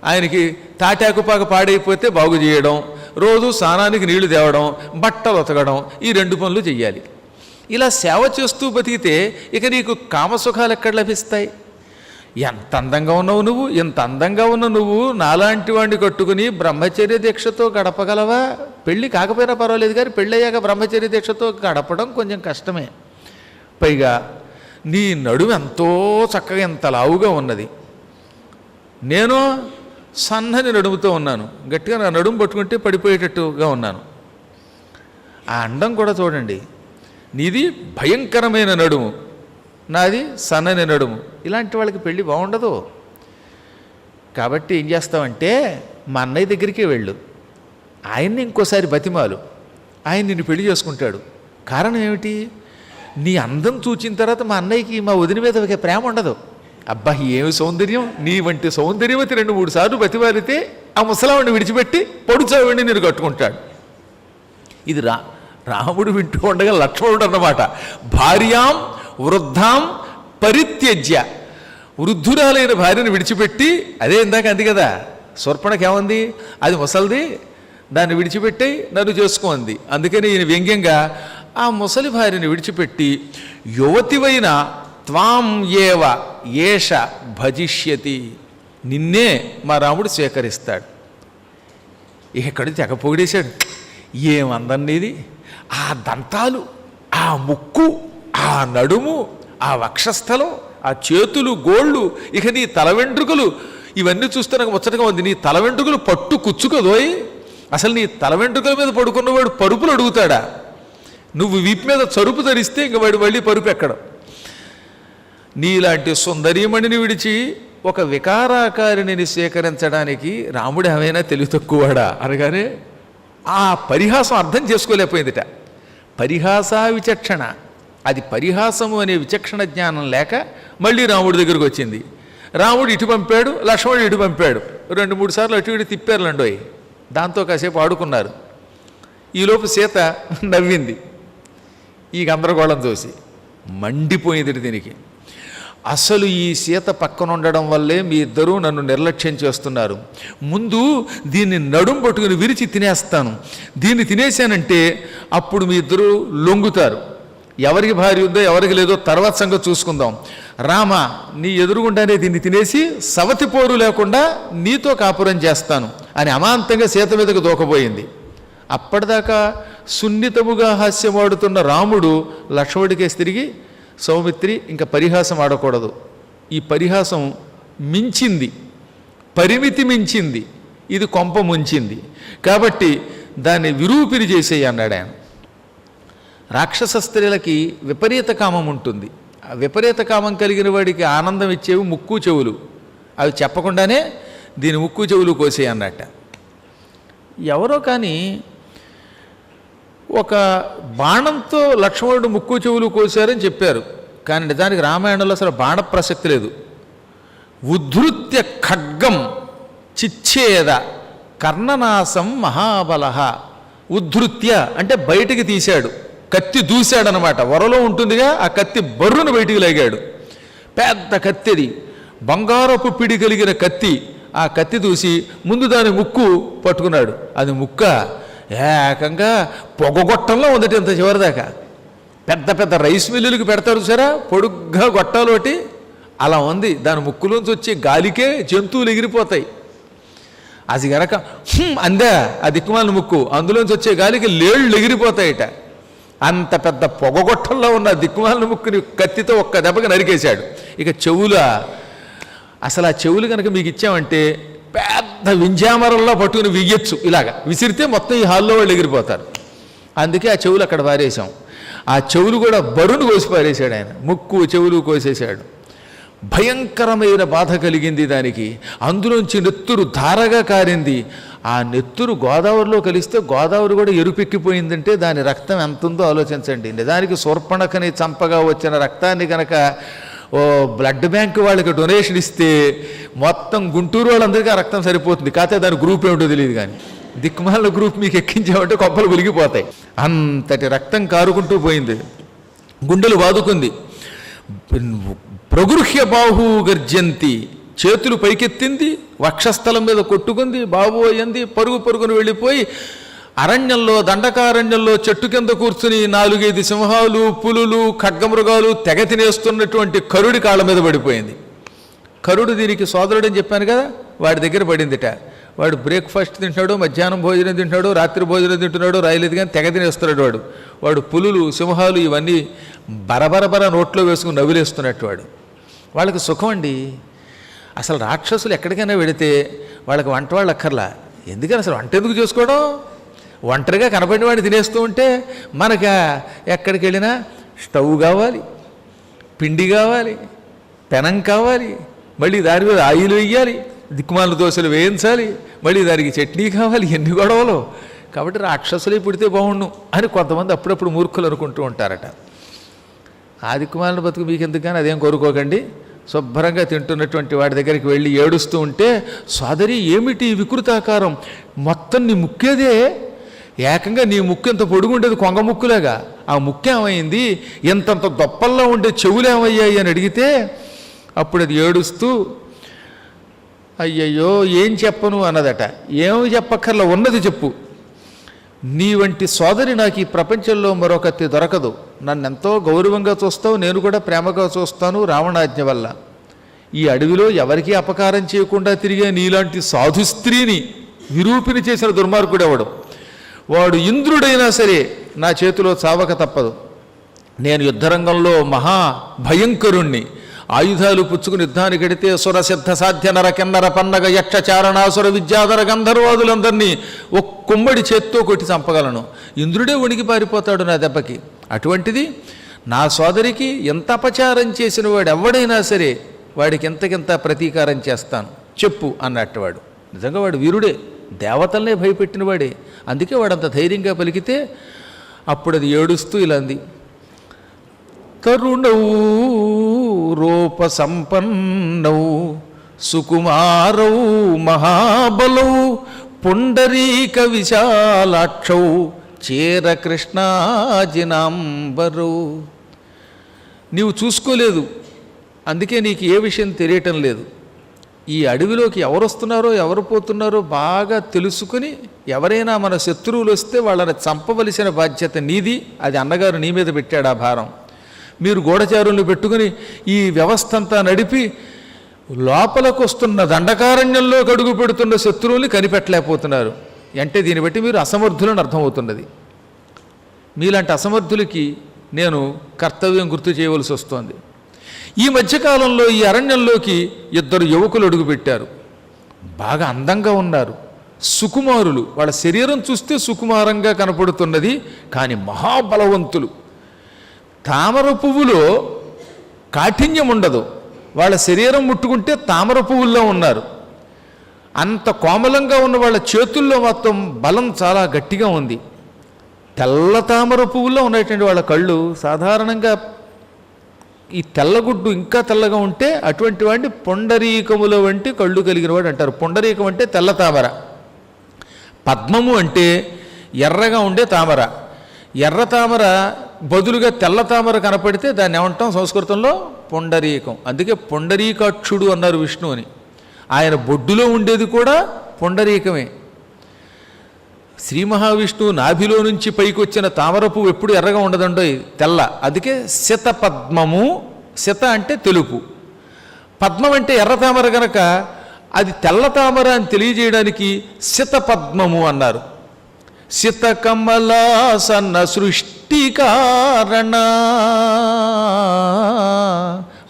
ఆయనకి తాటాకుపాక పాడైపోతే బాగు చేయడం, రోజు స్నానానికి నీళ్లు తేవడం, బట్టలు ఉతకడం, ఈ 2 పనులు చెయ్యాలి. ఇలా సేవ చేస్తూ బతికితే ఇక నీకు కామసుఖాలు ఎక్కడ లభిస్తాయి? ఎంత అందంగా ఉన్నావు నువ్వు! ఇంత అందంగా ఉన్న నువ్వు నాలాంటి వాడిని కట్టుకుని బ్రహ్మచర్య దీక్షతో గడపగలవా? పెళ్ళి కాకపోయినా పర్వాలేదు, కానీ పెళ్ళయ్యాక బ్రహ్మచర్య దీక్షతో గడపడం కొంచెం కష్టమే. పైగా నీ నడుము ఎంతో చక్కగా ఎంత లావుగా ఉన్నది, నేను సన్నని నడుముతో ఉన్నాను, గట్టిగా నా నడుము పట్టుకుంటే పడిపోయేటట్టుగా ఉన్నాను. ఆ అండం కూడా చూడండి, నీది భయంకరమైన నడుము, నాది సన్నని నడుము. ఇలాంటి వాళ్ళకి పెళ్ళి బాగుండదు. కాబట్టి ఏం చేస్తావంటే మా అన్నయ్య దగ్గరికి వెళ్ళు, ఆయన్ని ఇంకోసారి బతిమాలు, ఆయన నిన్ను పెళ్లి చేసుకుంటాడు. కారణం ఏమిటి? నీ అందం చూచిన తర్వాత మా అన్నయ్యకి మా వదిన మీద ప్రేమ ఉండదు. అబ్బా ఏమి సౌందర్యం, నీ వంటి సౌందర్యవతి 2-3 సార్లు బతిమాలితే ఆ ముసలావిడిని విడిచిపెట్టి పొడుచావిడిని నేను కట్టుకుంటాడు. ఇది రాముడు వింటూ ఉండగా లక్ష్మణుడు అన్నమాట. భార్యాం వృద్ధాం పరిత్యజ్య, వృద్ధురాలైన భార్యను విడిచిపెట్టి, అదే ఇందాక అంది కదా శూర్పణఖ, అది ముసలిది, దాన్ని విడిచిపెట్టి నన్ను చేసుకోంది. అందుకని ఈయన వ్యంగ్యంగా ఆ ముసలి భార్యని విడిచిపెట్టి యువతివైన త్వాం ఏవ ఏష భజిష్యతి, నిన్నే మా రాముడు స్వీకరిస్తాడు. ఇక్కడి తెగ పొగిడేశాడు. ఏమందన్నీది! ఆ దంతాలు, ఆ ముక్కు, ఆ నడుము, ఆ వక్షస్థలం, ఆ చేతులు, గోళ్ళు, ఇక నీ తల వెంట్రుకలు, ఇవన్నీ చూస్తే నాకు ముచ్చటగా ఉంది. నీ తల వెంట్రుకలు పట్టు కుచ్చుకదోయ్. అసలు నీ తల వెంట్రుకల మీద పడుకున్నవాడు పరుపులు అడుగుతాడా? నువ్వు వీపు మీద చరుపు ధరిస్తే ఇంక వాడు మళ్ళీ పరుపు ఎక్కడం. నీలాంటి సుందరీమణిని విడిచి ఒక వికారాకారిణిని స్వీకరించడానికి రాముడు ఏమైనా తెలివి తక్కువవాడా అనగానే ఆ పరిహాసం అర్థం చేసుకోలేకపోయిందిట. పరిహాసా విచక్షణ, అది పరిహాసము అనే విచక్షణ జ్ఞానం లేక మళ్ళీ రాముడి దగ్గరకు వచ్చింది. రాముడు ఇటు పంపాడు, లక్ష్మణుడు ఇటు పంపాడు. 2-3 సార్లు అటు ఇటు తిప్పారులండోయ్. దాంతో కాసేపు ఆడుకున్నారు. ఈలోపు సీత నవ్వింది. ఈ గందరగోళం చూసి మండిపోయింది దీనికి. అసలు ఈ సీత పక్కన ఉండడం వల్లే మీ ఇద్దరూ నన్ను నిర్లక్ష్యం చేస్తున్నారు. ముందు దీన్ని నడుం పట్టుకుని విరిచి తినేస్తాను. దీన్ని తినేశానంటే అప్పుడు మీ ఇద్దరూ లొంగుతారు. ఎవరికి భార్య ఉందో ఎవరికి లేదో తర్వాత సంగతి చూసుకుందాం. రామ, నీ ఎదురుగుండానే దీన్ని తినేసి సవతి పోరు లేకుండా నీతో కాపురం చేస్తాను అని అమాంతంగా సీత మీదకు దూకపోయింది. అప్పటిదాకా సున్నితముగా హాస్యమాడుతున్న రాముడు లక్ష్మణుడికేసి తిరిగి, సౌమిత్రి ఇంకా పరిహాసం ఆడకూడదు, ఈ పరిహాసం మించింది, పరిమితి మించింది, ఇది కొంప ముంచింది, కాబట్టి దాన్ని విరూపిని చేసేయి అన్నాడు ఆయన. రాక్షస స్త్రీలకి విపరీత కామం ఉంటుంది. ఆ విపరీత కామం కలిగిన వాడికి ఆనందం ఇచ్చేవి ముక్కు చెవులు. అవి చెప్పకుండానే దీని ముక్కు చెవులు కోసేయి అన్నట్ట. ఎవరో కానీ ఒక బాణంతో లక్ష్మణుడు ముక్కు చెవులు కోసారని చెప్పారు, కానీ నిజానికి రామాయణంలో అసలు బాణ ప్రసక్తి లేదు. ఉద్ధృత్య ఖడ్గం చిచ్ఛేద కర్ణనాశం మహాబలః. ఉద్ధృత్య అంటే బయటికి తీశాడు, కత్తి దూశాడనమాట. వరలో ఉంటుందిగా, ఆ కత్తి బర్రును బయటికి లాగాడు. పెద్ద కత్తిది, బంగారపు పిడి కలిగిన కత్తి. ఆ కత్తి దూసి ముందు దాని ముక్కు పట్టుకున్నాడు. అది ముక్క ఏకంగా పొగగొట్టంలో ఉందట ఇంత చివరిదాకా. పెద్ద పెద్ద రైస్ మిల్లులకి పెడతారు సరే, పొడుగ్గా గొట్టాలోటి అలా ఉంది. దాని ముక్కులోంచి వచ్చే గాలికే జంతువులు ఎగిరిపోతాయి. అది గనక అందా ఆ దిక్కుమాలిన ముక్కు, అందులోంచి వచ్చే గాలికి లేళ్ళు ఎగిరిపోతాయిట. అంత పెద్ద పొగగొట్టంలో ఉన్న దిక్కుమాలిన ముక్కుని కత్తితో ఒక్క దెబ్బకి నరికేశాడు. ఇక చెవుల, అసలు ఆ చెవులు కనుక మీకు ఇచ్చామంటే పెద్ద వింజామరంలో పట్టుకుని వియ్యొచ్చు. ఇలాగా విసిరితే మొత్తం ఈ హాల్లో వాళ్ళు ఎగిరిపోతారు. అందుకే ఆ చెవులు అక్కడ వారేసాం. ఆ చెవులు కూడా బరును కోసి పారేశాడు ఆయన, ముక్కు చెవులు కోసేశాడు. భయంకరమైన బాధ కలిగింది దానికి. అందులోంచి నెత్తురు ధారగా కారింది. ఆ నెత్తురు గోదావరిలో కలిస్తే గోదావరి కూడా ఎరుపెక్కిపోయిందంటే దాని రక్తం ఎంత ఉందో ఆలోచించండి. నిజానికి శూర్పణఖని చంపగా వచ్చిన రక్తాన్ని కనుక ఓ బ్లడ్ బ్యాంక్ వాళ్ళకి డొనేషన్ ఇస్తే మొత్తం గుంటూరు వాళ్ళందరికీ ఆ రక్తం సరిపోతుంది. కాకపోతే దాని గ్రూప్ ఏమిటో తెలియదు. కానీ దిక్కుమాల గ్రూప్ మీకు ఎక్కించామంటే కొప్పలు వెలిగిపోతాయి. అంతటి రక్తం కారుకుంటూ పోయింది. గుండెలు బాదుకుంది. ప్రగృహ్య బాహు గర్జంతి, చేతులు పైకెత్తింది, వక్షస్థలం మీద కొట్టుకుంది, బాబు అయ్యింది. పరుగును వెళ్ళిపోయి అరణ్యంలో, దండకారణ్యంలో చెట్టు కింద కూర్చుని 4-5 సింహాలు, పులులు, ఖడ్గమృగాలు తెగ తినేస్తున్నటువంటి కరుడి కాళ్ళ మీద పడిపోయింది. కరుడు దీనికి సోదరుడని చెప్పాను కదా, వాడి దగ్గర పడిందిట. వాడు బ్రేక్ఫాస్ట్ తింటున్నాడు, మధ్యాహ్నం భోజనం తింటున్నాడు, రాత్రి భోజనం తింటున్నాడు, రాయలేదు కానీ తెగ తినేస్తున్నాడు. వాడు పులులు, సింహాలు ఇవన్నీ బరబరబర నోట్లో వేసుకుని నవ్వులేస్తున్నట్టు వాడు. వాళ్ళకి సుఖం అండి. అసలు రాక్షసులు ఎక్కడికైనా వెళితే వాళ్ళకి వంట వాళ్ళు అక్కర్లా. ఎందుకని అసలు వంట ఎందుకు చేసుకోవడం? ఒంటరిగా కనపడిన వాడిని తినేస్తూ ఉంటే మనకి ఎక్కడికి వెళ్ళినా స్టవ్ కావాలి, పిండి కావాలి, పెనం కావాలి, మళ్ళీ దాని మీద ఆయిల్ వేయాలి, దిక్కుమాల దోశలు వేయించాలి, మళ్ళీ దానికి చట్నీ కావాలి, ఎన్ని గొడవలు. కాబట్టి రాక్షసులే పుడితే బాగుండు అని కొంతమంది అప్పుడప్పుడు మూర్ఖులు అనుకుంటూ ఉంటారట. ఆ దిక్కుమాలను బతుకు మీకెందుకు కానీ అదేం కోరుకోకండి. శుభ్రంగా తింటున్నటువంటి వాడి దగ్గరికి వెళ్ళి ఏడుస్తూ ఉంటే, సోదరి ఏమిటి వికృతాకారం, మొత్తం నీ ముక్కేదే, ఏకంగా నీ ముక్కు ఎంత పొడుగుండేది కొంగ ముక్కులాగా, ఆ ముక్కు ఏమైంది, ఎంతంత దొప్పల్లో ఉండే చెవులు ఏమయ్యాయి అని అడిగితే అప్పుడు అది ఏడుస్తూ అయ్యయ్యో ఏం చెప్పను అన్నదట. ఏమి చెప్పక్కర్లా, ఉన్నది చెప్పు. నీ వంటి సోదరి నాకు ఈ ప్రపంచంలో మరొకటి దొరకదు. నన్ను ఎంతో గౌరవంగా చూస్తావు, నేను కూడా ప్రేమగా చూస్తాను రావణాజ్ఞ వల్ల. ఈ అడవిలో ఎవరికీ అపకారం చేయకుండా తిరిగే నీలాంటి సాధు స్త్రీని విరూపిని చేసిన దుర్మార్గుడు ఎవడు? వాడు ఇంద్రుడైనా సరే నా చేతిలో చావక తప్పదు. నేను యుద్ధరంగంలో మహా భయంకరుణ్ణి. ఆయుధాలు పుచ్చుకుని యుద్ధానికి గడితే సురసిద్ధ సాధ్య నర కిన్నర పన్నగ యక్ష చారణాసుర విద్యాధర గంధర్వాదులందరినీ ఒక కుమ్మడి చేత్తో కొట్టి చంపగలను. ఇంద్రుడే వణికి పారిపోతాడు నా దెబ్బకి. అటువంటిది నా సోదరికి ఎంత అపచారం చేసిన వాడు ఎవడైనా సరే వాడికి ఎంతకింత ప్రతీకారం చేస్తాను చెప్పు అన్నట్టు. వాడు నిజంగా వాడు వీరుడే, దేవతలనే భయపెట్టిన వాడే. అందుకే వాడంత ధైర్యంగా పలికితే అప్పుడు అది ఏడుస్తూ ఇలా అంది, తరుణౌ రూప సంపన్నౌ సుకుమారౌ మహాబలౌ పుండరీక విశాలాక్షౌ చేర కృష్ణాజినాంబరౌ. నీవు చూసుకోలేదు, అందుకే నీకు ఏ విషయం తెలియటం లేదు. ఈ అడవిలోకి ఎవరు వస్తున్నారో ఎవరు పోతున్నారో బాగా తెలుసుకుని ఎవరైనా మన శత్రువులు వస్తే వాళ్ళని చంపవలసిన బాధ్యత నీది. అది అన్నగారు నీ మీద పెట్టాడు ఆ భారం. మీరు గూఢచారులను పెట్టుకుని ఈ వ్యవస్థ అంతా నడిపి లోపలకు వస్తున్న దండకారణ్యంలో అడుగు పెడుతున్న శత్రువుల్ని కనిపెట్టలేకపోతున్నారు అంటే దీన్ని బట్టి మీరు అసమర్థులని అర్థమవుతున్నది. మీలాంటి అసమర్థులకి నేను కర్తవ్యం గుర్తు చేయవలసి వస్తోంది. ఈ మధ్యకాలంలో ఈ అరణ్యంలోకి 2 యువకులు అడుగుపెట్టారు. బాగా అందంగా ఉన్నారు, సుకుమారులు. వాళ్ళ శరీరం చూస్తే సుకుమారంగా కనపడుతున్నది, కానీ మహాబలవంతులు. తామర పువ్వులో కాఠిన్యం ఉండదు, వాళ్ళ శరీరం ముట్టుకుంటే తామర పువ్వుల్లో ఉన్నారు. అంత కోమలంగా ఉన్న వాళ్ళ చేతుల్లో మొత్తం బలం చాలా గట్టిగా ఉంది. తెల్ల తామర పువ్వుల్లో ఉన్నటువంటి వాళ్ళ కళ్ళు. సాధారణంగా ఈ తెల్లగుడ్డు ఇంకా తెల్లగా ఉంటే అటువంటి వాడిని పొండరీకముల వంటి కళ్ళు కలిగిన వాడు అంటారు. పొండరీకం అంటే తెల్ల తామర, పద్మము అంటే ఎర్రగా ఉండే తామర. ఎర్ర తామర బదులుగా తెల్ల తామర కనపడితే దాన్ని ఏమంటాం సంస్కృతంలో? పొండరీకం. అందుకే పొండరీకాక్షుడు అన్నారు విష్ణువుని. ఆయన బొడ్డులో ఉండేది కూడా పొండరీకమే. శ్రీ మహావిష్ణువు నాభిలో నుంచి పైకి వచ్చిన తామర పువ్వు ఎప్పుడు ఎర్రగా ఉండదండో, తెల్ల. అందుకే శత పద్మము. శత అంటే తెలుపు, పద్మం అంటే ఎర్ర తామర గనక అది తెల్ల తామర అని తెలియజేయడానికి శత పద్మము అన్నారు. శత కమలాసన సృష్టి కారణ,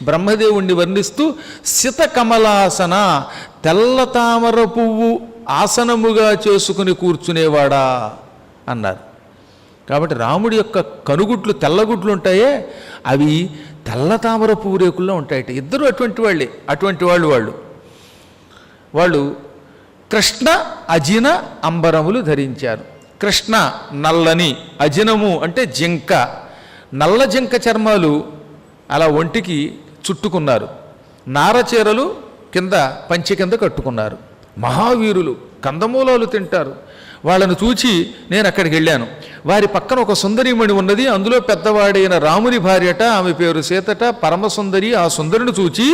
బ్రహ్మదేవుణ్ణి వర్ణిస్తూ శత కమలాసన, తెల్ల తామర పువ్వు ఆసనముగా చేసుకుని కూర్చునేవాడా అన్నారు. కాబట్టి రాముడి యొక్క కనుగుట్లు తెల్లగుట్లు ఉంటాయే అవి తెల్ల తామర పువ్వు రేకుల్లో ఉంటాయట. ఇద్దరు అటువంటి వాళ్ళు కృష్ణ అజిన అంబరములు ధరించారు. కృష్ణ నల్లని, అజినము అంటే జింక, నల్ల జింక చర్మాలు అలా ఒంటికి చుట్టుకున్నారు. నారచీరలు కింద పంచె కింద కట్టుకున్నారు. మహావీరులు, కందమూలాలు తింటారు. వాళ్ళను చూచి నేను అక్కడికి వెళ్ళాను. వారి పక్కన ఒక సుందరీమణి ఉన్నది. అందులో పెద్దవాడైన రాముని భార్యట, ఆమె పేరు సీతట, పరమసుందరి. ఆ సుందరిని చూచి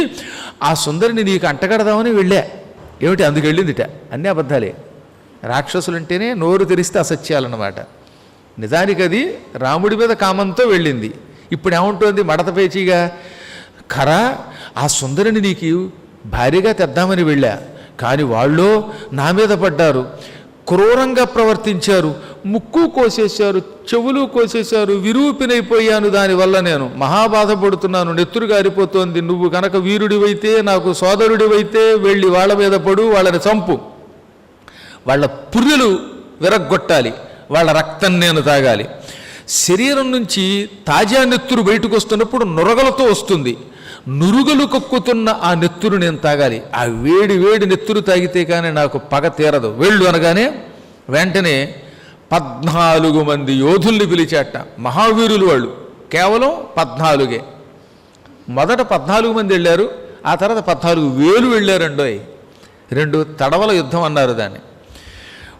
ఆ సుందరిని నీకు అంటగడదామని వెళ్ళా. ఏమిటి అందుకు వెళ్ళిందిట? అన్నీ అబద్ధాలే. రాక్షసులంటేనే నోరు తెరిస్తే అసత్యాలన్నమాట. నిజానికి అది రాముడి మీద కామంతో వెళ్ళింది. ఇప్పుడు ఏముంటుంది మడత పేచీగా, ఖరా ఆ సుందరిని నీకు భార్యగా తెద్దామని వెళ్ళా, కానీ వాళ్ళు నా మీద పడ్డారు, క్రూరంగా ప్రవర్తించారు, ముక్కు కోసేశారు, చెవులు కోసేశారు, విరూపినైపోయాను. దానివల్ల నేను మహాబాధపడుతున్నాను, నెత్తురు గారిపోతోంది. నువ్వు కనుక వీరుడివైతే, నాకు సోదరుడివైతే వెళ్ళి వాళ్ళ మీద పడు, వాళ్ళని చంపు, వాళ్ళ పుర్రెలు విరగ్గొట్టాలి, వాళ్ళ రక్తం నేను తాగాలి. శరీరం నుంచి తాజా నెత్తురు బయటకు వస్తున్నప్పుడు నురగలతో వస్తుంది. నురుగలు కక్కుతున్న ఆ నెత్తురు నేను తాగాలి. ఆ వేడి వేడి నెత్తురు తాగితే కానీ నాకు పగ తీరదు. వెళ్ళు అనగానే వెంటనే 14 మంది యోధుల్ని పిలిచాట. మహావీరులు వాళ్ళు, కేవలం 14. మొదట 14 మంది వెళ్ళారు, ఆ తర్వాత 14,000 వెళ్ళారండోయ్. 2 తడవల యుద్ధం అన్నారు దాన్ని.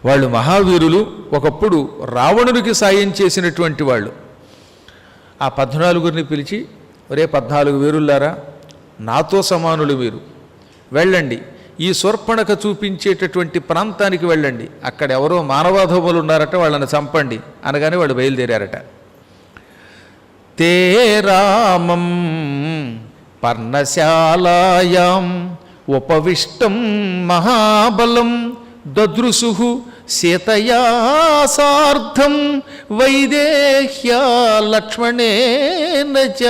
వాళ్ళు మహావీరులు. ఒకప్పుడు రావణునికి సాయం చేసినటువంటి వాళ్ళు. ఆ 14 పిలిచి, ఒరే 14 వీరులారా, నాతో సమానులు మీరు, వెళ్ళండి, ఈ శూర్పణఖ చూపించేటటువంటి ప్రాంతానికి వెళ్ళండి, అక్కడ ఎవరో మానవాధములు ఉన్నారట, వాళ్ళని చంపండి అనగానే వాళ్ళు బయలుదేరారట. తే రామం పర్ణశాలాయాం ఉపవిష్టం మహాబలం దదృశు సీతయా సార్ధం వైదేహ్యా లక్ష్మణేన చ.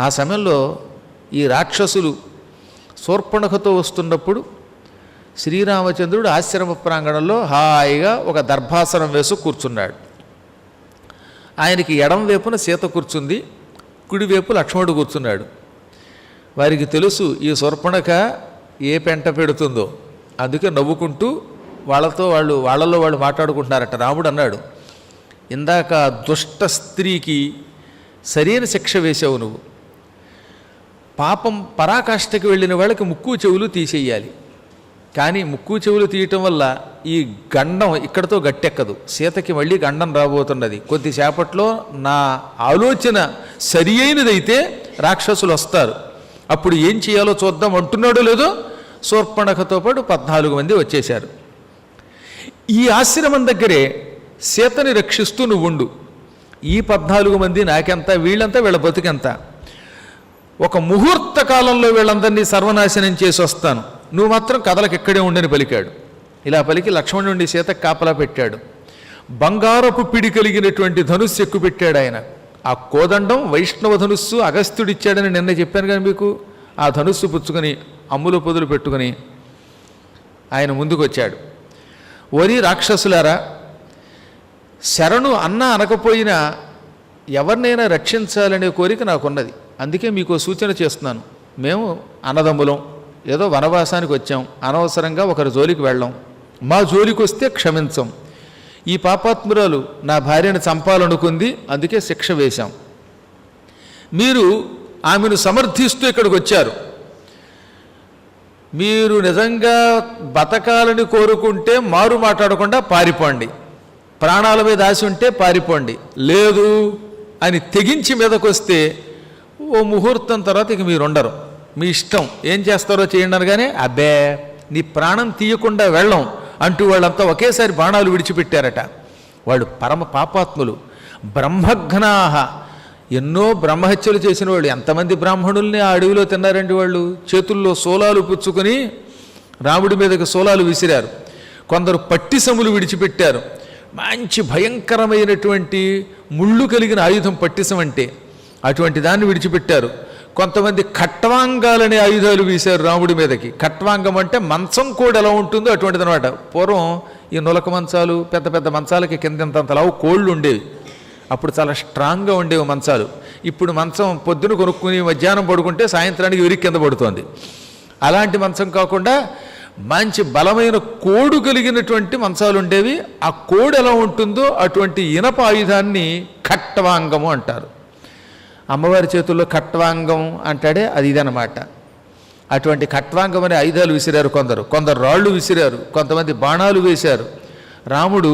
ఆ సమయంలో ఈ రాక్షసులు శూర్పణఖతో వస్తున్నప్పుడు శ్రీరామచంద్రుడు ఆశ్రమ ప్రాంగణంలో హాయిగా ఒక దర్భాసనం వేసి కూర్చున్నాడు. ఆయనకి ఎడం వైపున సీత కూర్చుంది, కుడివైపు లక్ష్మణుడు కూర్చున్నాడు. వారికి తెలుసు ఈ శూర్పణఖ ఏ పెంట పెడుతుందో, అందుకే నవ్వుకుంటూ వాళ్ళలో వాళ్ళు మాట్లాడుకుంటున్నారట. రాముడు అన్నాడు, ఇందాక దుష్ట స్త్రీకి సరైన శిక్ష వేసావు నువ్వు. పాపం పరాకాష్ఠకి వెళ్ళిన వాళ్ళకి ముక్కు చెవులు తీసేయాలి, కానీ ముక్కు చెవులు తీయటం వల్ల ఈ గండం ఇక్కడతో గట్టెక్కదు. సీతకి మళ్ళీ గండం రాబోతున్నది. కొద్దిసేపట్లో నా ఆలోచన సరి అయినదైతే రాక్షసులు వస్తారు, అప్పుడు ఏం చేయాలో చూద్దాం అంటున్నాడో లేదో శూర్పణఖతో పాటు 14 మంది వచ్చేశారు. ఈ ఆశ్రమం దగ్గరే సీతని రక్షిస్తూ నువ్వు ఉండు. ఈ 14 మంది నాకెంత, వీళ్ళంతా వీళ్ళ బతుకెంత, ఒక ముహూర్త కాలంలో వీళ్ళందరినీ సర్వనాశనం చేసి వస్తాను, నువ్వు మాత్రం కథలకు ఎక్కడే ఉండని పలికాడు. ఇలా పలికి లక్ష్మణుడి సీతకు కాపలా పెట్టాడు. బంగారపు పిడి కలిగినటువంటి ధనుస్సు ఎక్కువ పెట్టాడు ఆయన. ఆ కోదండం వైష్ణవ ధనుస్సు అగస్త్యుడిచ్చాడని నిన్న చెప్పాను కానీ మీకు. ఆ ధనుస్సు పుచ్చుకొని అమ్ములు పొదులు పెట్టుకుని ఆయన ముందుకు వచ్చాడు. ఓరి రాక్షసులారా, శరణు అన్న అనకపోయినా ఎవరినైనా రక్షించాలనే కోరిక నాకున్నది, అందుకే మీకు సూచన చేస్తున్నాను. మేము అన్నదమ్ములం, ఏదో వనవాసానికి వచ్చాం, అనవసరంగా ఒకరి జోలికి వెళ్ళాం, మా జోలికి వస్తే క్షమించం. ఈ పాపాత్మురాలు నా భార్యను చంపాలనుకుంది, అందుకే శిక్ష వేశాం. మీరు ఆమెను సమర్థిస్తూ ఇక్కడికి వచ్చారు. మీరు నిజంగా బతకాలని కోరుకుంటే మారు మాట్లాడకుండా పారిపోండి, ప్రాణాల మీద ఆశ ఉంటే పారిపోండి, లేదు అని తెగించి మీదకు వస్తే ఓ ముహూర్తం తర్వాత ఇక మీరు ఉండరు, మీ ఇష్టం ఏం చేస్తారో చేయండి అనగానే అబ్బే నీ ప్రాణం తీయకుండా వెళ్ళం అంటూ వాళ్ళంతా ఒకేసారి బాణాలు విడిచిపెట్టారట. వాళ్ళు పరమ పాపాత్ములు, బ్రహ్మఘ్నాహ, ఎన్నో బ్రహ్మహత్యలు చేసిన వాళ్ళు. ఎంతమంది బ్రాహ్మణుల్ని ఆ అడవిలో తిన్నారండి వాళ్ళు. చేతుల్లో సోలాలు పుచ్చుకొని రాముడి మీదకి సోలాలు విసిరారు. కొందరు పట్టిసములు విడిచిపెట్టారు. మంచి భయంకరమైనటువంటి ముళ్ళు కలిగిన ఆయుధం పట్టిసం అంటే, అటువంటి దాన్ని విడిచిపెట్టారు. కొంతమంది ఖట్వాంగాలనే ఆయుధాలు వీశారు రాముడి మీదకి. ఖట్వాంగం అంటే మంచం కూడా ఎలా ఉంటుందో అటువంటిది అనమాట. పూర్వం ఈ నులక మంచాలు, పెద్ద పెద్ద మంచాలకి కిందంతలావు కోళ్ళు ఉండేవి. అప్పుడు చాలా స్ట్రాంగ్గా ఉండేవి మంచాలు. ఇప్పుడు మంచం పొద్దున కొనుక్కుని మధ్యాహ్నం పడుకుంటే సాయంత్రానికి విరిగి కింద పడుతోంది. అలాంటి మంచం కాకుండా మంచి బలమైన కోడు కలిగినటువంటి మంచాలు ఉండేవి. ఆ కోడు ఎలా ఉంటుందో అటువంటి ఇనప ఆయుధాన్ని ఖట్వాంగము అంటారు. అమ్మవారి చేతుల్లో ఖట్వాంగం అంటాడే అది ఇదనమాట. అటువంటి ఖట్వాంగం అనే ఆయుధాలు విసిరారు కొందరు రాళ్ళు విసిరారు, కొంతమంది బాణాలు వేశారు. రాముడు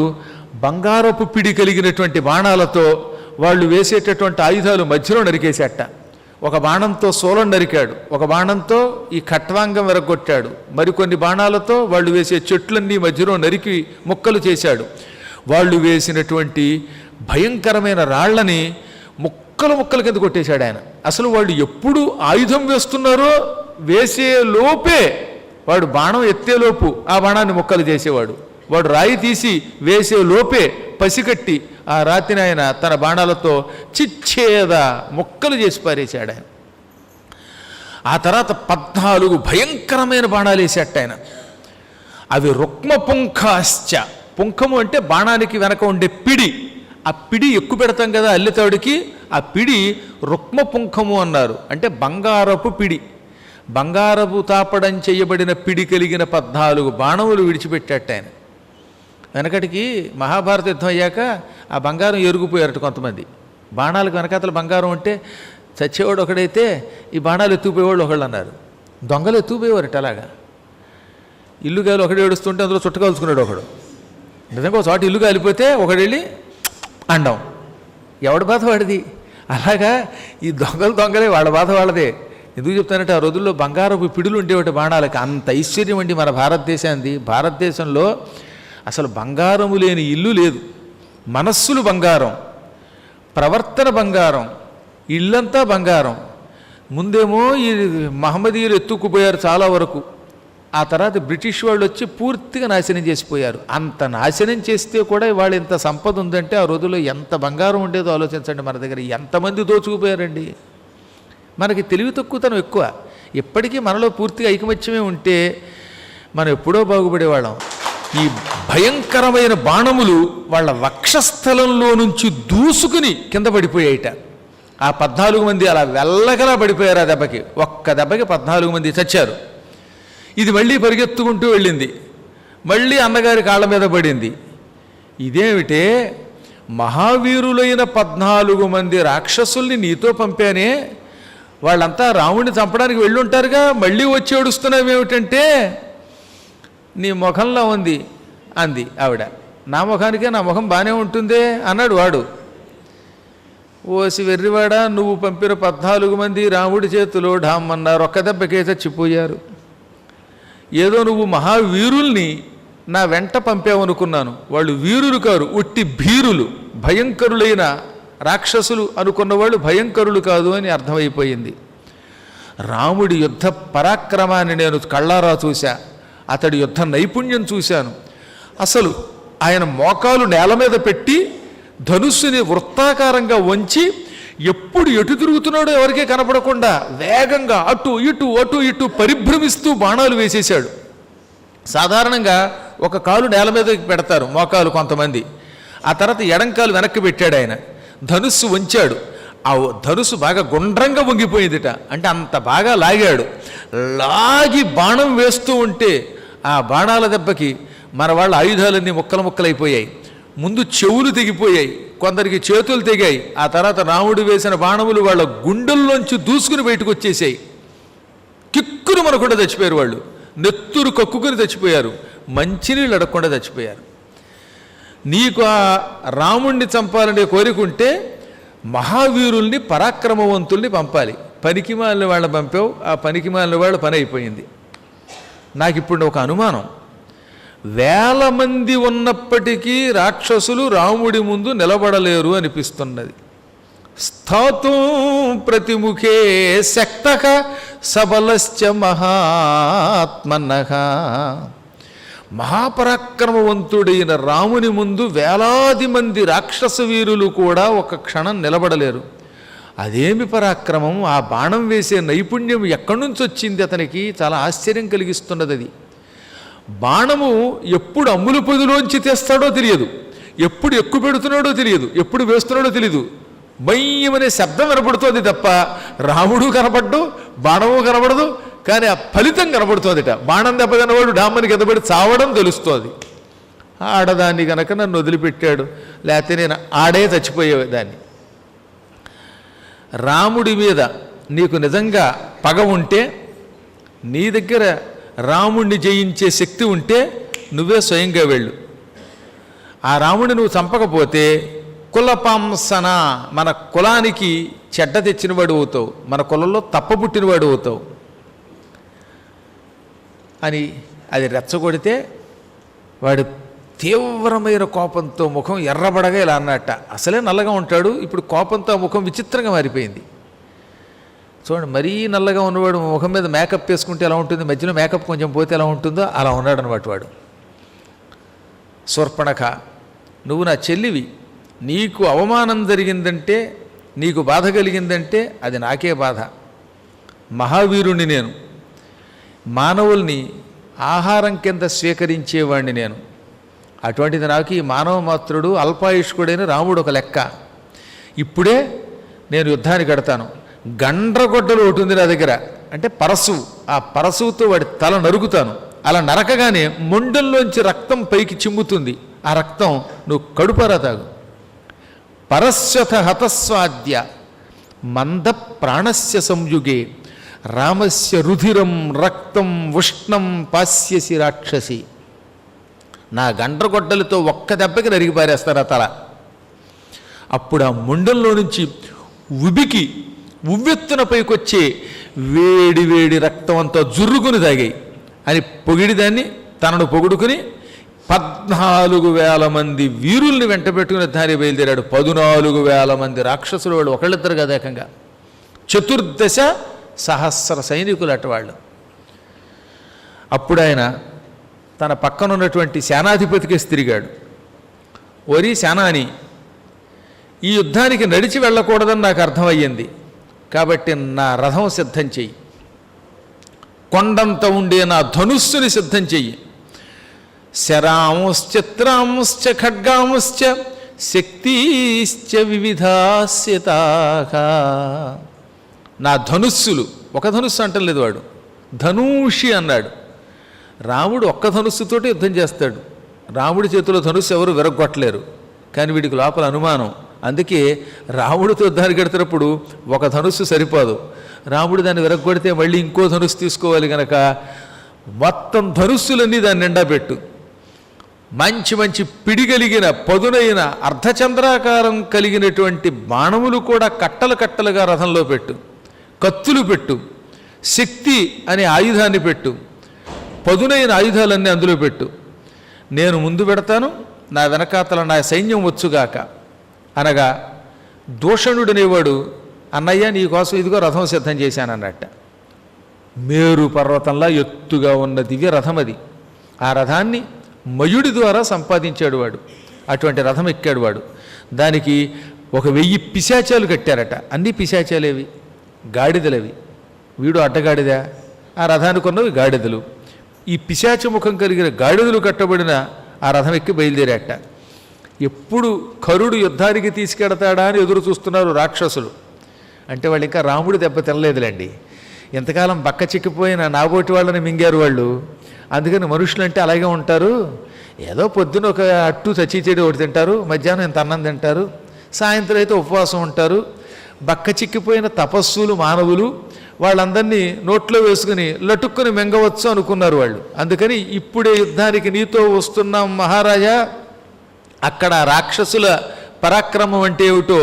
బంగారపు పిడి కలిగినటువంటి బాణాలతో వాళ్ళు వేసేటటువంటి ఆయుధాలు మధ్యలో నరికేసేట. ఒక బాణంతో సోలం నరికాడు, ఒక బాణంతో ఈ ఖట్వాంగం వెరగొట్టాడు, మరికొన్ని బాణాలతో వాళ్ళు వేసే చెట్లన్నీ మధ్యలో నరికి ముక్కలు చేశాడు. వాళ్ళు వేసినటువంటి భయంకరమైన రాళ్లని ముక్కలు కింద కొట్టేశాడు ఆయన. అసలు వాళ్ళు ఎప్పుడు ఆయుధం వేస్తున్నారో వేసే లోపే వాడు బాణం ఎత్తేలోపు ఆ బాణాన్ని ముక్కలు చేసేవాడు. వాడు రాయి తీసి వేసే లోపే పసిగట్టి ఆ రాతిని ఆయన తన బాణాలతో చిచ్చేద ముక్కలు చేసి పారేశాడు ఆయన. ఆ తర్వాత 14 భయంకరమైన బాణాలు వేసేట ఆయన. అవి రుక్మపుంఖాశ్చ. పుంఖము అంటే బాణానికి వెనక ఉండే పిడి. ఆ పిడి ఎక్కువ పెడతాం కదా అల్లితాడికి, ఆ పిడి రుక్మపుంఖము అన్నారు. అంటే బంగారపు పిడి, బంగారపు తాపడం చేయబడిన పిడి కలిగిన 14 బాణములు విడిచిపెట్టాట ఆయన. వెనకటికి మహాభారత యుద్ధం అయ్యాక ఆ బంగారం ఎరుగుపోయారట కొంతమంది. బాణాలకు వెనకాతల బంగారం ఉంటే చచ్చేవాడు ఒకడైతే ఈ బాణాలు ఎత్తుకుపోయేవాళ్ళు ఒకళ్ళు అన్నారు. దొంగలు ఎత్తుకుపోయేవారట. అలాగా ఇల్లుగాలు ఒకడు ఏడుస్తుంటే అందులో చుట్టకాల్చుకున్నాడు ఒకడు. నిజంగా ఒక చోట ఇల్లు కాలిపోతే ఒకడు వెళ్ళి అండం, ఎవడి బాధ వాడిది. అలాగా ఈ దొంగలే వాళ్ళ బాధ వాళ్ళదే. ఎందుకు చెప్తానంటే ఆ రోజుల్లో బంగారపు పిడులు ఉండేవాటి బాణాలకి. అంత ఐశ్వర్యం అండి మన భారతదేశానికి. భారతదేశంలో అసలు బంగారము లేని ఇల్లు లేదు. మనస్సులు బంగారం, ప్రవర్తన బంగారం, ఇల్లంతా బంగారం. ముందేమో ఈ మహమ్మదీయులు ఎత్తుకుపోయారు చాలా వరకు. ఆ తర్వాత బ్రిటిష్ వాళ్ళు వచ్చి పూర్తిగా నాశనం చేసిపోయారు. అంత నాశనం చేస్తే కూడా ఇవాళ ఇంత సంపద ఉందంటే ఆ రోజుల్లో ఎంత బంగారం ఉండేదో ఆలోచించండి. మన దగ్గర ఎంతమంది దోచుకుపోయారండి. మనకి తెలివి తక్కువతనం ఎక్కువ. ఎప్పటికీ మనలో పూర్తిగా ఐకమత్యమే ఉంటే మనం ఎప్పుడో బాగుపడేవాళ్ళం. ఈ భయంకరమైన బాణములు వాళ్ళ వక్షస్థలంలో నుంచి దూసుకుని కింద పడిపోయాయిట. ఆ 14 మంది అలా వెళ్ళగలా పడిపోయారు. ఆ దెబ్బకి, ఒక్క దెబ్బకి 14 మంది చచ్చారు. ఇది మళ్ళీ పరిగెత్తుకుంటూ వెళ్ళింది, మళ్ళీ అన్నగారి కాళ్ళ మీద పడింది. ఇదేమిటే, మహావీరులైన 14 మంది రాక్షసుల్ని నీతో పంపానే, వాళ్ళంతా రాముడిని చంపడానికి వెళ్ళుంటారుగా, మళ్ళీ వచ్చి ఏడుస్తున్నావేమిటంటే నీ ముఖంలో ఉంది అంది ఆవిడ. నా ముఖానికే నా ముఖం బాగానే ఉంటుందే అన్నాడు వాడు. ఓసి వెర్రివాడా, నువ్వు పంపిన 14 మంది రాముడి చేతిలో ఢామ్మన్నారు, ఒక్క దెబ్బకే చచ్చిపోయారు. ఏదో నువ్వు మహావీరుల్ని నా వెంట పంపావనుకున్నాను. వాళ్ళు వీరులు కారు, ఉట్టి భీరులు, భయంకరులైన రాక్షసులు అనుకున్న వాళ్ళు భయంకరులు కాదు అని అర్థమైపోయింది. రాముడి యుద్ధ పరాక్రమాన్ని నేను కళ్ళారా చూశా, అతడి యుద్ధ నైపుణ్యం చూశాను. అసలు ఆయన మోకాలు నేల మీద పెట్టి ధనుస్సుని వృత్తాకారంగా వంచి ఎప్పుడు ఎటు తిరుగుతున్నాడో ఎవరికే కనపడకుండా వేగంగా అటు ఇటు పరిభ్రమిస్తూ బాణాలు వేసేశాడు. సాధారణంగా ఒక కాలు నేల మీద పెడతారు మోకాలు కొంతమంది, ఆ తర్వాత ఎడంకాలు వెనక్కి పెట్టాడు ఆయన. ధనుస్సు వంచాడు, ఆ ధనుస్సు బాగా గుండ్రంగా వంగిపోయిందిట. అంటే అంత బాగా లాగాడు. లాగి బాణం వేస్తూ ఉంటే ఆ బాణాల దెబ్బకి మన వాళ్ళ ఆయుధాలన్నీ ముక్కలైపోయాయి. ముందు చెవులు తెగిపోయాయి, కొందరికి చేతులు తెగాయి. ఆ తర్వాత రాముడు వేసిన బాణములు వాళ్ళ గుండెల్లోంచి దూసుకుని బయటకు వచ్చేసాయి. కిక్కురు మనకుండా చచ్చిపోయారు వాళ్ళు. నెత్తురు కక్కుకుని చచ్చిపోయారు, మంచినీళ్ళు అడగకుండా చచ్చిపోయారు. నీకు ఆ రాముణ్ణి చంపాలనే కోరికుంటే మహావీరుల్ని, పరాక్రమవంతుల్ని పంపాలి. పనికిమాలిన వాళ్ళని పంపావు, ఆ పనికిమాలిన వాళ్ళ పని అయిపోయింది. నాకు ఇప్పుడు ఒక అనుమానం, 1000 మంది ఉన్నప్పటికీ రాక్షసులు రాముడి ముందు నిలబడలేరు అనిపిస్తున్నది. స్థాతుం ప్రతిముఖే శక్తః సబలశ్చ మహాత్మనః. మహాపరాక్రమవంతుడైన రాముని ముందు వేలాది మంది రాక్షస వీరులు కూడా ఒక క్షణం నిలబడలేరు. అదేమి పరాక్రమం, ఆ బాణం వేసే నైపుణ్యం ఎక్కడి నుంచి వచ్చింది అతనికి, చాలా ఆశ్చర్యం కలిగిస్తున్నది అది. బాణము ఎప్పుడు అమ్ముల పొదిలోంచి తెస్తాడో తెలియదు, ఎప్పుడు ఎక్కువ పెడుతున్నాడో తెలియదు, ఎప్పుడు వేస్తున్నాడో తెలియదు. మయ్యమనే శబ్దం వినపడుతోంది తప్ప రాముడు కనపడ్డు, బాణము కనపడదు, కానీ ఆ ఫలితం కనపడుతోందిట. బాణం దెబ్బ కనవాడు డామ్మని కిందపడి చావడం తెలుస్తోంది. ఆడదాన్ని కనుక నన్ను వదిలిపెట్టాడు, లేకపోతే నేను ఆడే చచ్చిపోయేదాన్ని. రాముడి మీద నీకు నిజంగా పగ ఉంటే, నీ దగ్గర రాముడిని జయించే శక్తి ఉంటే నువ్వే స్వయంగా వెళ్ళు. ఆ రాముడిని నువ్వు చంపకపోతే కులపాంసన, మన కులానికి చెడ్డ తెచ్చినవాడు అవుతావు, మన కులంలో తప్పబుట్టినవాడు అవుతావు అని అది రెచ్చగొడితే వాడు తీవ్రమైన కోపంతో ముఖం ఎర్రబడగా ఇలా అన్నట్ట. అసలే నల్లగా ఉంటాడు, ఇప్పుడు కోపంతో ముఖం విచిత్రంగా మారిపోయింది. చూడండి, మరీ నల్లగా ఉన్నవాడు ముఖం మీద మేకప్ వేసుకుంటే ఎలా ఉంటుంది, మధ్యలో మేకప్ కొంచెం పోతే ఎలా ఉంటుందో అలా ఉన్నాడు అనమాట వాడు. శూర్పణఖ, నువ్వు నా చెల్లివి, నీకు అవమానం జరిగిందంటే, నీకు బాధ కలిగిందంటే అది నాకే బాధ. మహావీరుణ్ణి నేను, మానవుల్ని ఆహారం కింద స్వీకరించేవాడిని నేను. అటువంటిది నాకు ఈ మానవ మాత్రుడు అల్పాయుష్కుడైన రాముడు ఒక లెక్క. ఇప్పుడే నేను యుద్ధానికి కడతాను. గండ్రగొడ్డలు ఒకటి ఉంది నా దగ్గర, అంటే పరశువు, ఆ పరశువుతో వాడి తల నరుకుతాను. అలా నరకగానే మొండెల్లోంచి రక్తం పైకి చిమ్ముతుంది. ఆ రక్తం నువ్వు కడుపరా తాగు. పరస్వత హతస్వాద్య మంద ప్రాణస్య సంయుగే రామస్య రుధిరం రక్తం ఉష్ణం పాస్యసి రాక్షసి. నా గండ్రగొడ్డలతో ఒక్క దెబ్బకి నరిగి పారేస్తారు ఆ తల. అప్పుడు ఆ ముండంలో నుంచి ఉబికి ఉవ్వెత్తున పైకొచ్చే వేడి వేడి రక్తం అంతా జుర్రుగుని తాగాయి అని పొగిడిదాన్ని తనను పొగుడుకుని 14,000 మంది వీరుల్ని వెంట పెట్టుకుని దారి బయలుదేరాడు. 14,000 మంది రాక్షసులు, వాళ్ళు ఒకళ్ళిద్దరు కదా, ఏకంగా 14,000 సైనికులు అటువాళ్ళు. అప్పుడు ఆయన తన పక్కనున్నటువంటి సేనాధిపతికి తిరిగాడు. ఓరి సేనాని, ఈ యుద్ధానికి నడిచి వెళ్ళకూడదని నాకు అర్థమయ్యింది, కాబట్టి నా రథం సిద్ధం చెయ్యి, కొండంత ఉండే నా ధనుస్సుని సిద్ధం చెయ్యి. శరాంశ్చిత్రాంశ్చ ఖడ్గాంశ్చ శక్తిశ్చ వివిధాస్యతాః. నా ధనుస్సులు, ఒక ధనుస్సు అంటలేదు వాడు, ధనూషి అన్నాడు. రాముడు ఒక్క ధనుస్సుతోటి యుద్ధం చేస్తాడు. రాముడి చేతిలో ధనుస్సు ఎవరు విరగొట్టలేరు. కానీ వీడికి లోపల అనుమానం. అందుకే రాముడితో యుద్ధానికి గడిచినప్పుడు ఒక ధనుస్సు సరిపోదు, రాముడు దాన్ని విరగొడితే మళ్ళీ ఇంకో ధనుస్సు తీసుకోవాలి కనుక మొత్తం ధనుస్సులన్నీ దాన్ని నిండా పెట్టు. మంచి మంచి పిడిగలిగిన పదునైన అర్ధచంద్రాకారం కలిగినటువంటి బాణములు కూడా కట్టలు కట్టలుగా రథంలో పెట్టు. కత్తులు పెట్టు, శక్తి అనే ఆయుధాన్ని పెట్టు, పదునైన ఆయుధాలన్నీ అందులో పెట్టు. నేను ముందు పెడతాను, నా వెనకాతల నా సైన్యం వచ్చుగాక అనగా దూషణుడనేవాడు, అన్నయ్య నీకోసం ఇదిగో రథం సిద్ధం చేశానన్నట్ట. మేరు పర్వతంలా ఎత్తుగా ఉన్న దివ్య రథం అది. ఆ రథాన్ని మయుడి ద్వారా సంపాదించాడు వాడు. అటువంటి రథం ఎక్కాడు వాడు. దానికి 1000 పిశాచాలు కట్టారట. అన్నీ పిశాచాలేవి, గాడిదలవి. వీడు అడ్డగాడిదా, ఆ రథానికి ఉన్నవి గాడిదలు. ఈ పిశాచ ముఖం కలిగిన గాడిదలు కట్టబడిన ఆ రథం ఎక్కి బయలుదేరాట. ఎప్పుడు కరుడు యుద్ధానికి తీసుకెడతాడా అని ఎదురు చూస్తున్నారు రాక్షసులు. అంటే వాళ్ళు ఇంకా రాముడు దెబ్బ తినలేదులేండి. ఎంతకాలం బక్క చిక్కిపోయిన నాబోటి వాళ్ళని మింగారు వాళ్ళు. అందుకని మనుషులు అంటే అలాగే ఉంటారు. ఏదో పొద్దున ఒక అట్టు చచ్చి చెడి ఒకటి తింటారు, మధ్యాహ్నం ఇంత అన్నం తింటారు, సాయంత్రం అయితే ఉపవాసం ఉంటారు. బక్క చిక్కిపోయిన తపస్సులు మానవులు వాళ్ళందరినీ నోట్లో వేసుకుని లటుక్కుని మింగవచ్చు అనుకున్నారు వాళ్ళు. అందుకని ఇప్పుడే యుద్ధానికి నీతో వస్తున్నాం మహారాజా. అక్కడ రాక్షసుల పరాక్రమం అంటే ఏమిటో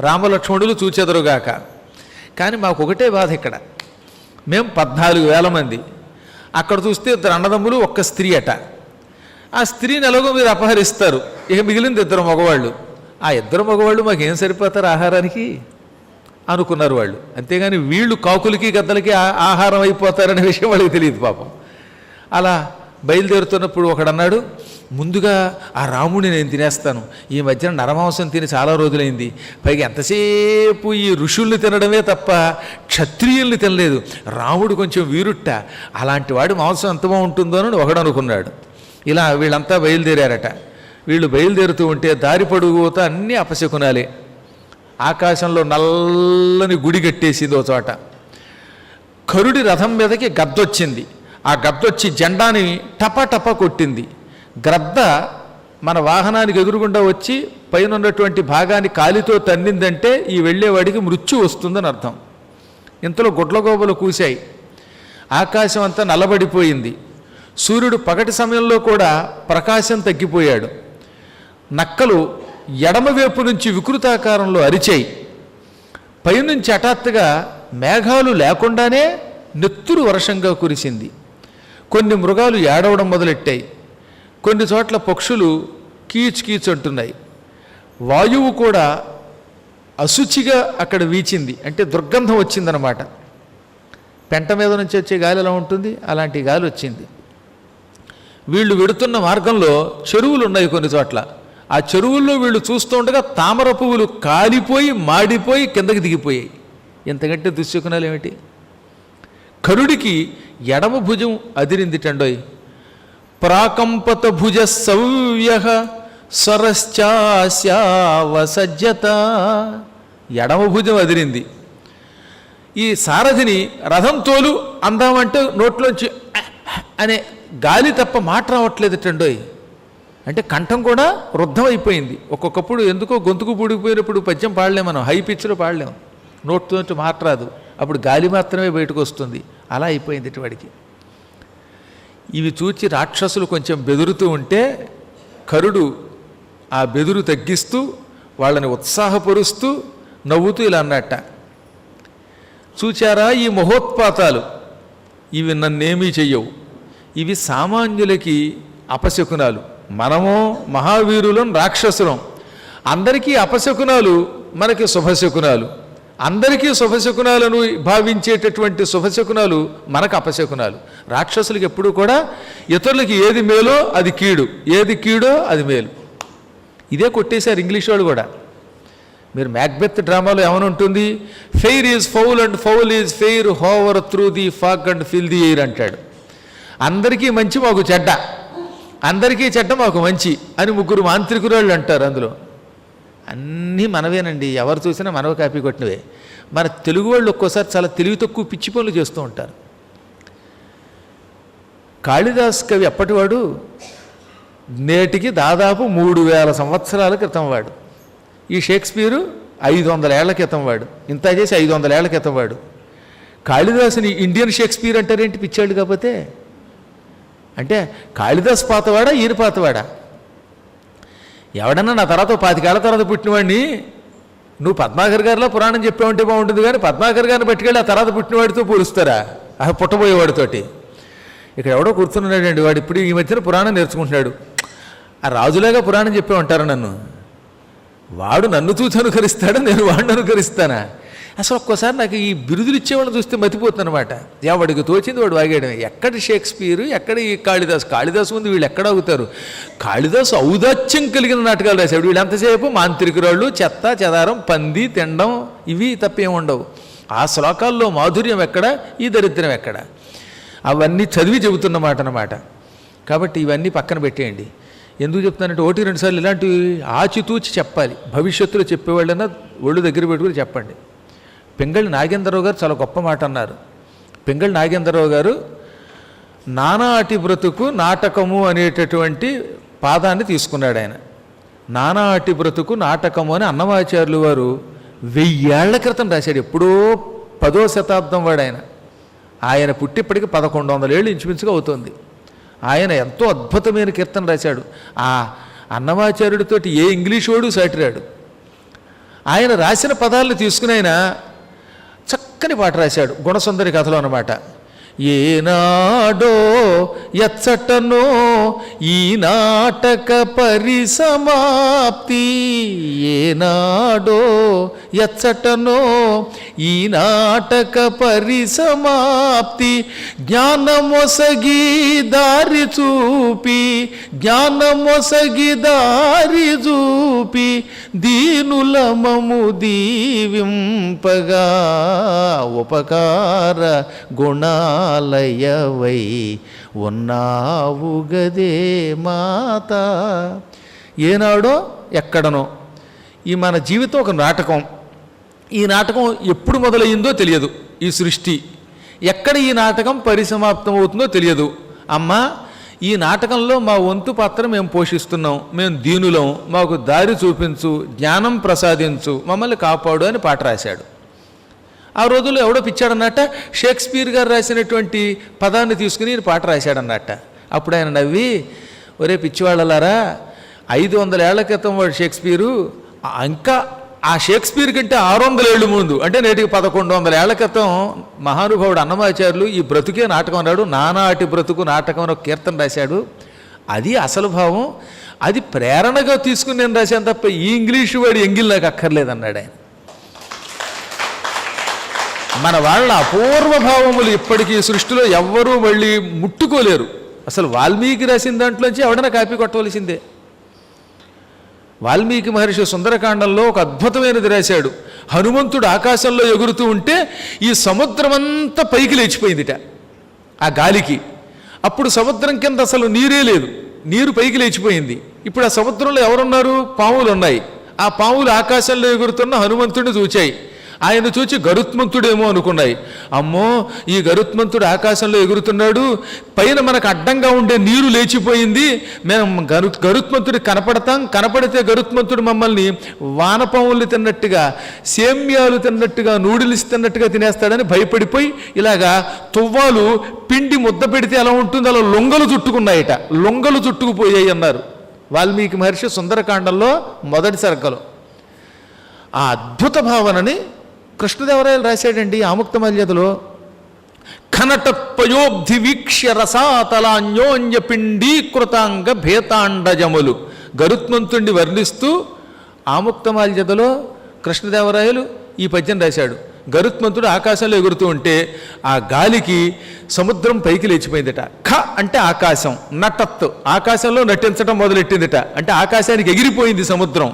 రామలక్ష్మణులు చూచెదరుగాక. కానీ మాకు ఒకటే బాధ, ఇక్కడ మేము 14,000 మంది, అక్కడ చూస్తే 2 అన్నదమ్ములు, ఒక్క స్త్రీ అట. ఆ స్త్రీని ఎలాగో మీరు అపహరిస్తారు, ఇక మిగిలింది 2 మగవాళ్ళు. ఆ 2 మగవాళ్ళు మాకేం సరిపోతారు ఆహారానికి అనుకున్నారు వాళ్ళు. అంతేగాని వీళ్ళు కాకులకి గద్దలకి ఆహారం అయిపోతారనే విషయం వాళ్ళకి తెలియదు పాపం. అలా బయలుదేరుతున్నప్పుడు ఒకడన్నాడు, ముందుగా ఆ రాముడిని నేను తినేస్తాను. ఈ మధ్యన నరమాంసం తిని చాలా రోజులైంది. పైగా ఎంతసేపు ఈ ఋషుల్ని తినడమే తప్ప క్షత్రియుల్ని తినలేదు. రాముడు కొంచెం వీరుట్ట, అలాంటి వాడి మాంసం ఎంత బాగుంటుందో అని ఒకడు అనుకున్నాడు. ఇలా వీళ్ళంతా బయలుదేరారట. వీళ్ళు బయలుదేరుతూ ఉంటే దారి పొడుగుతా అన్నీ అపశకునాలే. ఆకాశంలో నల్లని గుడి కట్టేసింది ఓ చోట. కరుడి రథం మీదకి గద్దొచ్చింది. ఆ గద్దొచ్చి జెండాని టపటప కొట్టింది. గ్రద్ద మన వాహనానికి ఎదురుగుండా వచ్చి పైన ఉన్నటువంటి భాగాన్ని కాలితో తన్నిందంటే ఈ వెళ్ళేవాడికి మృత్యు వస్తుందని అర్థం. ఇంతలో గుడ్లగోబలు కూశాయి. ఆకాశం అంతా నల్లబడిపోయింది. సూర్యుడు పగటి సమయంలో కూడా ప్రకాశం తగ్గిపోయాడు. నక్కలు ఎడమవైపు నుంచి వికృతాకారంలో అరిచాయి. పైనుంచి హఠాత్తుగా మేఘాలు లేకుండానే నెత్తురు వర్షంగా కురిసింది. కొన్ని మృగాలు ఏడవడం మొదలెట్టాయి. కొన్ని చోట్ల పక్షులు కీచ్ కీచ్ అంటున్నాయి. వాయువు కూడా అశుచిగా అక్కడ వీచింది, అంటే దుర్గంధం వచ్చిందనమాట. పెంట మీద నుంచి వచ్చే గాలి ఎలా ఉంటుంది, అలాంటి గాలి వచ్చింది. వీళ్ళు వెడుతున్న మార్గంలో చెరువులు ఉన్నాయి కొన్ని చోట్ల. ఆ చెరువుల్లో వీళ్ళు చూస్తూ ఉండగా తామర పువ్వులు కాలిపోయి మాడిపోయి కిందకి దిగిపోయాయి. ఎంతకంటే దుశ్శకునాలు ఏమిటి? కరుడికి ఎడమ భుజం అదిరిందిటండోయ్. ప్రాకంపత భుజ సవ్య సరశ్చాస్యావసజ్జత. ఎడమ భుజం అదిరింది. ఈ సారథిని రథం తోలు అందామంటే నోట్లోంచి అనే గాలి తప్ప మాట రావట్లేదుటండోయ్. అంటే కంఠం కూడా వృద్ధం అయిపోయింది. ఒక్కొక్కప్పుడు ఎందుకో గొంతుకు పూడిపోయినప్పుడు పద్యం పాడలేము, మనం హై పిచ్లో పాడలేము, నోట్తో మాట రాదు, అప్పుడు గాలి మాత్రమే బయటకు వస్తుంది. అలా అయిపోయింది వాడికి. ఇవి చూచి రాక్షసులు కొంచెం బెదురుతూ ఉంటే కరుడు ఆ బెదురు తగ్గిస్తూ వాళ్ళని ఉత్సాహపరుస్తూ నవ్వుతూ ఇలా అన్నట్ట, చూచారా ఈ మహోత్పాతాలు, ఇవి నన్నేమీ చెయ్యవు, ఇవి సామాన్యులకి అపశకునాలు. మనము మహావీరులం, రాక్షసులం. అందరికీ అపశకునాలు, మనకి శుభశకునాలు. అందరికీ శుభశకునాలను భావించేటటువంటి శుభశకునాలు మనకు అపశకునాలు. రాక్షసులకి ఎప్పుడు కూడా ఇతరులకి ఏది మేలో అది కీడు, ఏది కీడో అది మేలు. ఇదే కొట్టేశారు ఇంగ్లీష్ వాళ్ళు కూడా. మీరు మ్యాక్బెత్ డ్రామాలో ఏమని ఉంటుంది, fair is foul and foul is fair hover through the fog and fill the air అంటాడు. అందరికీ మంచి మాకు చెడ్డ, అందరికీ చెడ్డ మాకు మంచి అని ముగ్గురు మాంత్రికురాళ్ళు అంటారు. అందులో అన్నీ మనవేనండి, ఎవరు చూసినా మనవ కాపీ కొట్టినవే. మన తెలుగు వాళ్ళు ఒక్కోసారి చాలా తెలివి తక్కువ పిచ్చి పనులు చేస్తూ ఉంటారు. కాళిదాస్ కవి అప్పటివాడు, నేటికి దాదాపు 3000 సంవత్సరాల క్రితం వాడు. ఈ షేక్స్పియరు 500 ఏళ్ల క్రితం వాడు. ఇంత చేసి 500 ఏళ్ల క్రితం వాడు. కాళిదాసుని ఇండియన్ షేక్స్పియర్ అంటారేంటి పిచ్చాడు? కాకపోతే అంటే కాళిదాస్ పాతవాడా ఈయన పాతవాడా? ఎవడన్నా నా తర్వాత 25 ఏళ్ల తర్వాత పుట్టినవాడిని నువ్వు పద్మాకర్ గారిలో పురాణం చెప్పావంటే బాగుంటుంది, కానీ పద్మాకర్ గారిని పట్టుకెళ్ళి ఆ తర్వాత పుట్టినవాడితో పోలుస్తారా? ఆ పుట్టబోయేవాడితోటి. ఇక్కడ ఎవడో కూర్చున్నాడండి, వాడు ఇప్పుడు ఈ మధ్యన పురాణం నేర్చుకుంటున్నాడు. ఆ రాజులాగా పురాణం చెప్పామంటారా నన్ను? వాడు నన్ను చూసి అనుకరిస్తాడా, నేను వాడిని అనుకరిస్తానా? అసలు ఒక్కోసారి నాకు ఈ బిరుదులు ఇచ్చేవాళ్ళని చూస్తే మతిపోతుంది అనమాట. ఎవడికి తోచింది వాడు వాగేయడమే. ఎక్కడి షేక్స్పియరు, ఎక్కడ ఈ కాళిదాసు? కాళిదాసు ముందు వీళ్ళు ఎక్కడ అవుతారు? కాళిదాసు ఔదాత్యం కలిగిన నాటకాలు రాశాడు. వీళ్ళు ఎంతసేపు మాంత్రికురాళ్ళు, చెత్త చెదారం, పంది తినడం, ఇవి తప్పేముండవు. ఆ శ్లోకాల్లో మాధుర్యం ఎక్కడ, ఈ దరిద్రం ఎక్కడ? అవన్నీ చదివి చెబుతున్నమాట అన్నమాట. కాబట్టి ఇవన్నీ పక్కన పెట్టేయండి. ఎందుకు చెప్తానంటే 1-2 సార్లు ఇలాంటివి ఆచితూచి చెప్పాలి. భవిష్యత్తులో చెప్పేవాళ్ళన్నా ఒళ్ళు దగ్గర పెట్టుకుని చెప్పండి. పింగళి నాగేంద్రరావు గారు చాలా గొప్ప మాట అన్నారు. పింగళి నాగేంద్రరావు గారు నానాటి బ్రతుకు నాటకము అనేటటువంటి పాదాన్ని తీసుకున్నాడు ఆయన. నానాటి బ్రతుకు నాటకము అని అన్నమాచార్యులు వారు 1000 ఏళ్ల క్రితం రాశాడు. ఎప్పుడో 10వ శతాబ్దం వాడు ఆయన. ఆయన పుట్టిప్పటికి 1100 ఏళ్ళు ఇంచుమించుగా అవుతుంది. ఆయన ఎంతో అద్భుతమైన కీర్తన రాశాడు. ఆ అన్నమాచార్యుడితోటి ఏ ఇంగ్లీష్ వాడు సాటిరాడు. ఆయన రాసిన పదాలను తీసుకుని ఆయన చక్కని పాట రాశాడు గుణసుందరి కథలో అన్నమాట. ఏనాడో ఎచ్చటనో ఈ నాటక పరిసమాప్తి, ఏనాడో ఎచ్చటనో ఈ నాటక పరిసమాప్తి జ్ఞానమొసగి దారి చూపి దీనులమము దీవింపగా ఉపకార గుణాలయవై ఉన్నావు గదే మాత. ఏనాడో ఎక్కడనో ఈ మన జీవితం ఒక నాటకం. ఈ నాటకం ఎప్పుడు మొదలయ్యిందో తెలియదు. ఈ సృష్టి ఎక్కడ ఈ నాటకం పరిసమాప్తం అవుతుందో తెలియదు. అమ్మ, ఈ నాటకంలో మా వంతు పాత్ర మేము పోషిస్తున్నాం, మేము దీనులం, మాకు దారి చూపించు, జ్ఞానం ప్రసాదించు, మమ్మల్ని కాపాడు అని పాట రాశాడు. ఆ రోజుల్లో ఎవడో పిచ్చాడన్నట్ట షేక్స్పియర్ గారు రాసినటువంటి పదాన్ని తీసుకుని ఈయన పాట రాశాడన్నట్ట. అప్పుడు ఆయన నవ్వి, ఒరే పిచ్చివాళ్ళలారా, 500 ఏళ్ల క్రితం వాడు షేక్స్పియరు, ఇంకా ఆ షేక్స్పియర్ కంటే 600 ఏళ్ళు ముందు, అంటే నేటికి 1100 ఏళ్ల క్రితం మహానుభావుడు అన్నమాచార్యులు ఈ బ్రతుకే నాటకం అన్నాడు. నానాటి బ్రతుకు నాటకం అని ఒక కీర్తన రాశాడు. అది అసలు భావం. అది ప్రేరణగా తీసుకుని నేను రాశాను తప్ప ఈ ఇంగ్లీషు వాడి ఎంగిల్ నాకు అక్కర్లేదన్నాడు ఆయన. మన వాళ్ళ అపూర్వ భావములు ఇప్పటికీ సృష్టిలో ఎవ్వరూ మళ్ళీ ముట్టుకోలేరు. అసలు వాల్మీకి రాసిన దాంట్లోంచి ఎవడైనా కాపీ కొట్టవలసిందే. వాల్మీకి మహర్షి సుందరకాండంలో ఒక అద్భుతమైనది రాశాడు. హనుమంతుడు ఆకాశంలో ఎగురుతూ ఉంటే ఈ సముద్రం అంతా పైకి లేచిపోయిందిట ఆ గాలికి. అప్పుడు సముద్రం కింద అసలు నీరే లేదు, నీరు పైకి లేచిపోయింది. ఇప్పుడు ఆ సముద్రంలో ఎవరున్నారు? పాములు ఉన్నాయి. ఆ పాములు ఆకాశంలో ఎగురుతున్న హనుమంతుడిని చూచాయి. ఆయన చూచి గరుత్మంతుడేమో అనుకున్నాయి. అమ్మో, ఈ గరుత్మంతుడు ఆకాశంలో ఎగురుతున్నాడు, పైన మనకు అడ్డంగా ఉండే నీరు లేచిపోయింది, మేము గరుత్మంతుడికి కనపడతాం, కనపడితే గరుత్మంతుడు మమ్మల్ని వానపాములు తిన్నట్టుగా, సేమ్యాలు తిన్నట్టుగా, నూడిల్స్ తిన్నట్టుగా తినేస్తాడని భయపడిపోయి ఇలాగా తువ్వాలు పిండి ముద్ద పెడితే ఎలా ఉంటుంది అలా లొంగలు చుట్టుకున్నాయట. లొంగలు చుట్టుకుపోయాయి అన్నారు వాల్మీకి మహర్షి సుందరకాండంలో మొదటి సర్గలో. ఆ అద్భుత భావనని కృష్ణదేవరాయలు రాశాడండి ఆముక్తమాల్యదలో. ఖనటపయోబ్ధి వీక్ష్య రసాతలాన్యోన్య పిండీకృతాంగ భేతాండజములు గరుత్మంతుణ్ణి వర్ణిస్తూ ఆముక్తమాల్యదలో కృష్ణదేవరాయలు ఈ పద్యం రాశాడు. గరుత్మంతుడు ఆకాశంలో ఎగురుతూ ఉంటే ఆ గాలికి సముద్రం పైకి లేచిపోయిందిట. ఖ అంటే ఆకాశం, నటత్తు ఆకాశంలో నటించడం మొదలెట్టిందిట, అంటే ఆకాశానికి ఎగిరిపోయింది సముద్రం.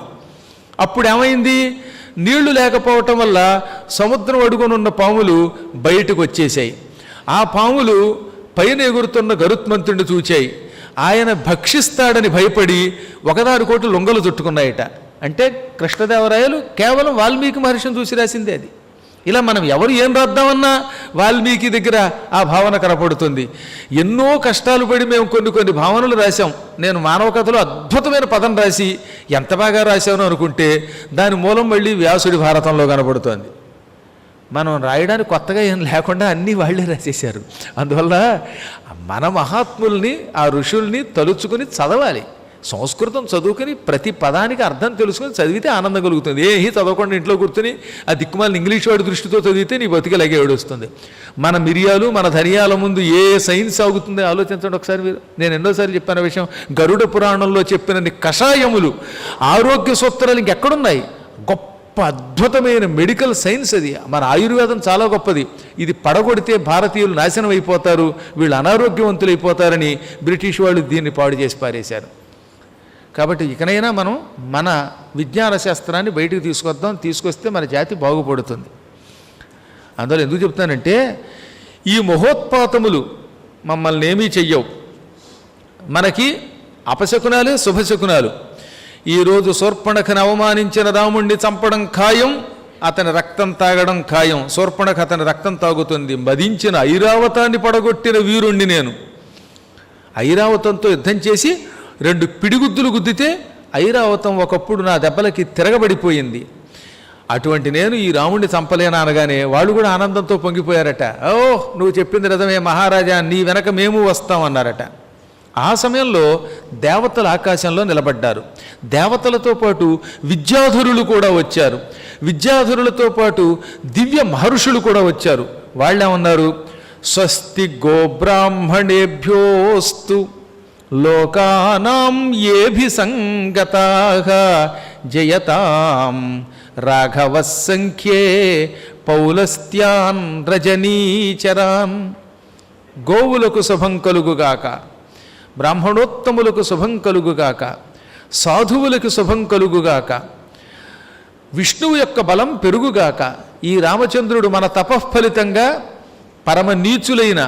అప్పుడు ఏమైంది? నీళ్లు లేకపోవటం వల్ల సముద్రం అడుగునున్న పాములు బయటకు వచ్చేసాయి. ఆ పాములు పైన ఎగురుతున్న గరుత్మంతుడిని చూచాయి. ఆయన భక్షిస్తాడని భయపడి ఒకదానికోటి లొంగలు చుట్టుకున్నాయట. అంటే కృష్ణదేవరాయలు కేవలం వాల్మీకి మహర్షిని చూసి రాసిందే అది. ఇలా మనం ఎవరు ఏం రాద్దామన్నా వాల్మీకి దగ్గర ఆ భావన కనపడుతుంది. ఎన్నో కష్టాలు పడి మేము కొన్ని భావనలు రాశాం. నేను మానవ కథలో అద్భుతమైన పదం రాసి ఎంత బాగా రాశాను అనుకుంటే దాని మూలం మళ్ళీ వ్యాసుడి భారతంలో కనపడుతోంది. మనం రాయడానికి కొత్తగా ఏం లేకుండా అన్నీ వాళ్ళే రాసేశారు. అందువల్ల మన మహాత్ముల్ని, ఆ ఋషుల్ని తలుచుకుని చదవాలి. సంస్కృతం చదువుకుని ప్రతి పదానికి అర్థం తెలుసుకొని చదివితే ఆనందం కలుగుతుంది. ఏహీ చదవకుండా ఇంట్లో కూర్చొని ఆ దిక్కుమాలిన ఇంగ్లీష్ వాడి దృష్టితో చదివితే నీ బతికలాగే ఏడుస్తుంది. మన మిరియాలు, మన ధనియాల ముందు ఏ సైన్స్ ఆగుతుంది ఆలోచించండి ఒకసారి మీరు. నేను ఎన్నోసార్లు చెప్పిన విషయం, గరుడ పురాణంలో చెప్పిన కషాయములు, ఆరోగ్య సూత్రాలు ఇంకెక్కడున్నాయి? గొప్ప అద్భుతమైన మెడికల్ సైన్స్ అది. మన ఆయుర్వేదం చాలా గొప్పది. ఇది పడగొడితే భారతీయులు నాశనం అయిపోతారు, వీళ్ళు అనారోగ్యవంతులైపోతారని బ్రిటిష్ వాళ్ళు దీన్ని పాడు చేసి పారేశారు. కాబట్టి ఇకనైనా మనం మన విజ్ఞాన శాస్త్రాన్ని బయటకు తీసుకొద్దాం. తీసుకొస్తే మన జాతి బాగుపడుతుంది. అందువల్ల ఎందుకు చెప్తానంటే ఈ మహోత్పాతములు మమ్మల్ని ఏమీ చెయ్యవు. మనకి అపశకునాలే శుభశకునాలు. ఈరోజు శూర్పణఖను అవమానించిన రాముణ్ణి చంపడం ఖాయం, అతని రక్తం తాగడం ఖాయం. శూర్పణఖ అతని రక్తం తాగుతుంది. మదించిన ఐరావతాన్ని పడగొట్టిన వీరుణ్ణి నేను. ఐరావతంతో యుద్ధం చేసి 2 పిడిగుద్దులు గుద్దితే ఐరావతం ఒకప్పుడు నా దెబ్బలకి తిరగబడిపోయింది. అటువంటి నేను ఈ రాముణ్ణి చంపలేనా అనగానే వాళ్ళు కూడా ఆనందంతో పొంగిపోయారట. ఓ, నువ్వు చెప్పింది రథమే మహారాజా, నీ వెనక మేము వస్తామన్నారట. ఆ సమయంలో దేవతలు ఆకాశంలో నిలబడ్డారు. దేవతలతో పాటు విద్యాధరులు కూడా వచ్చారు. విద్యాధరులతో పాటు దివ్య మహర్షులు కూడా వచ్చారు. వాళ్ళేమన్నారు? స్వస్తి గోబ్రాహ్మణేభ్యోస్తు లోకానాం ఏభి సంగతాః జయతాం రాఘవ సంఖ్యే పౌలస్త్యాన్ రజనీచరాన్. గోవులకు శుభం కలుగుగాక, బ్రాహ్మణోత్తములకు శుభం కలుగుగాక, సాధువులకు శుభం కలుగుగాక, విష్ణువు యొక్క బలం పెరుగుగాక. ఈ రామచంద్రుడు మన తపఃఫలితంగా పరమ నీచులైన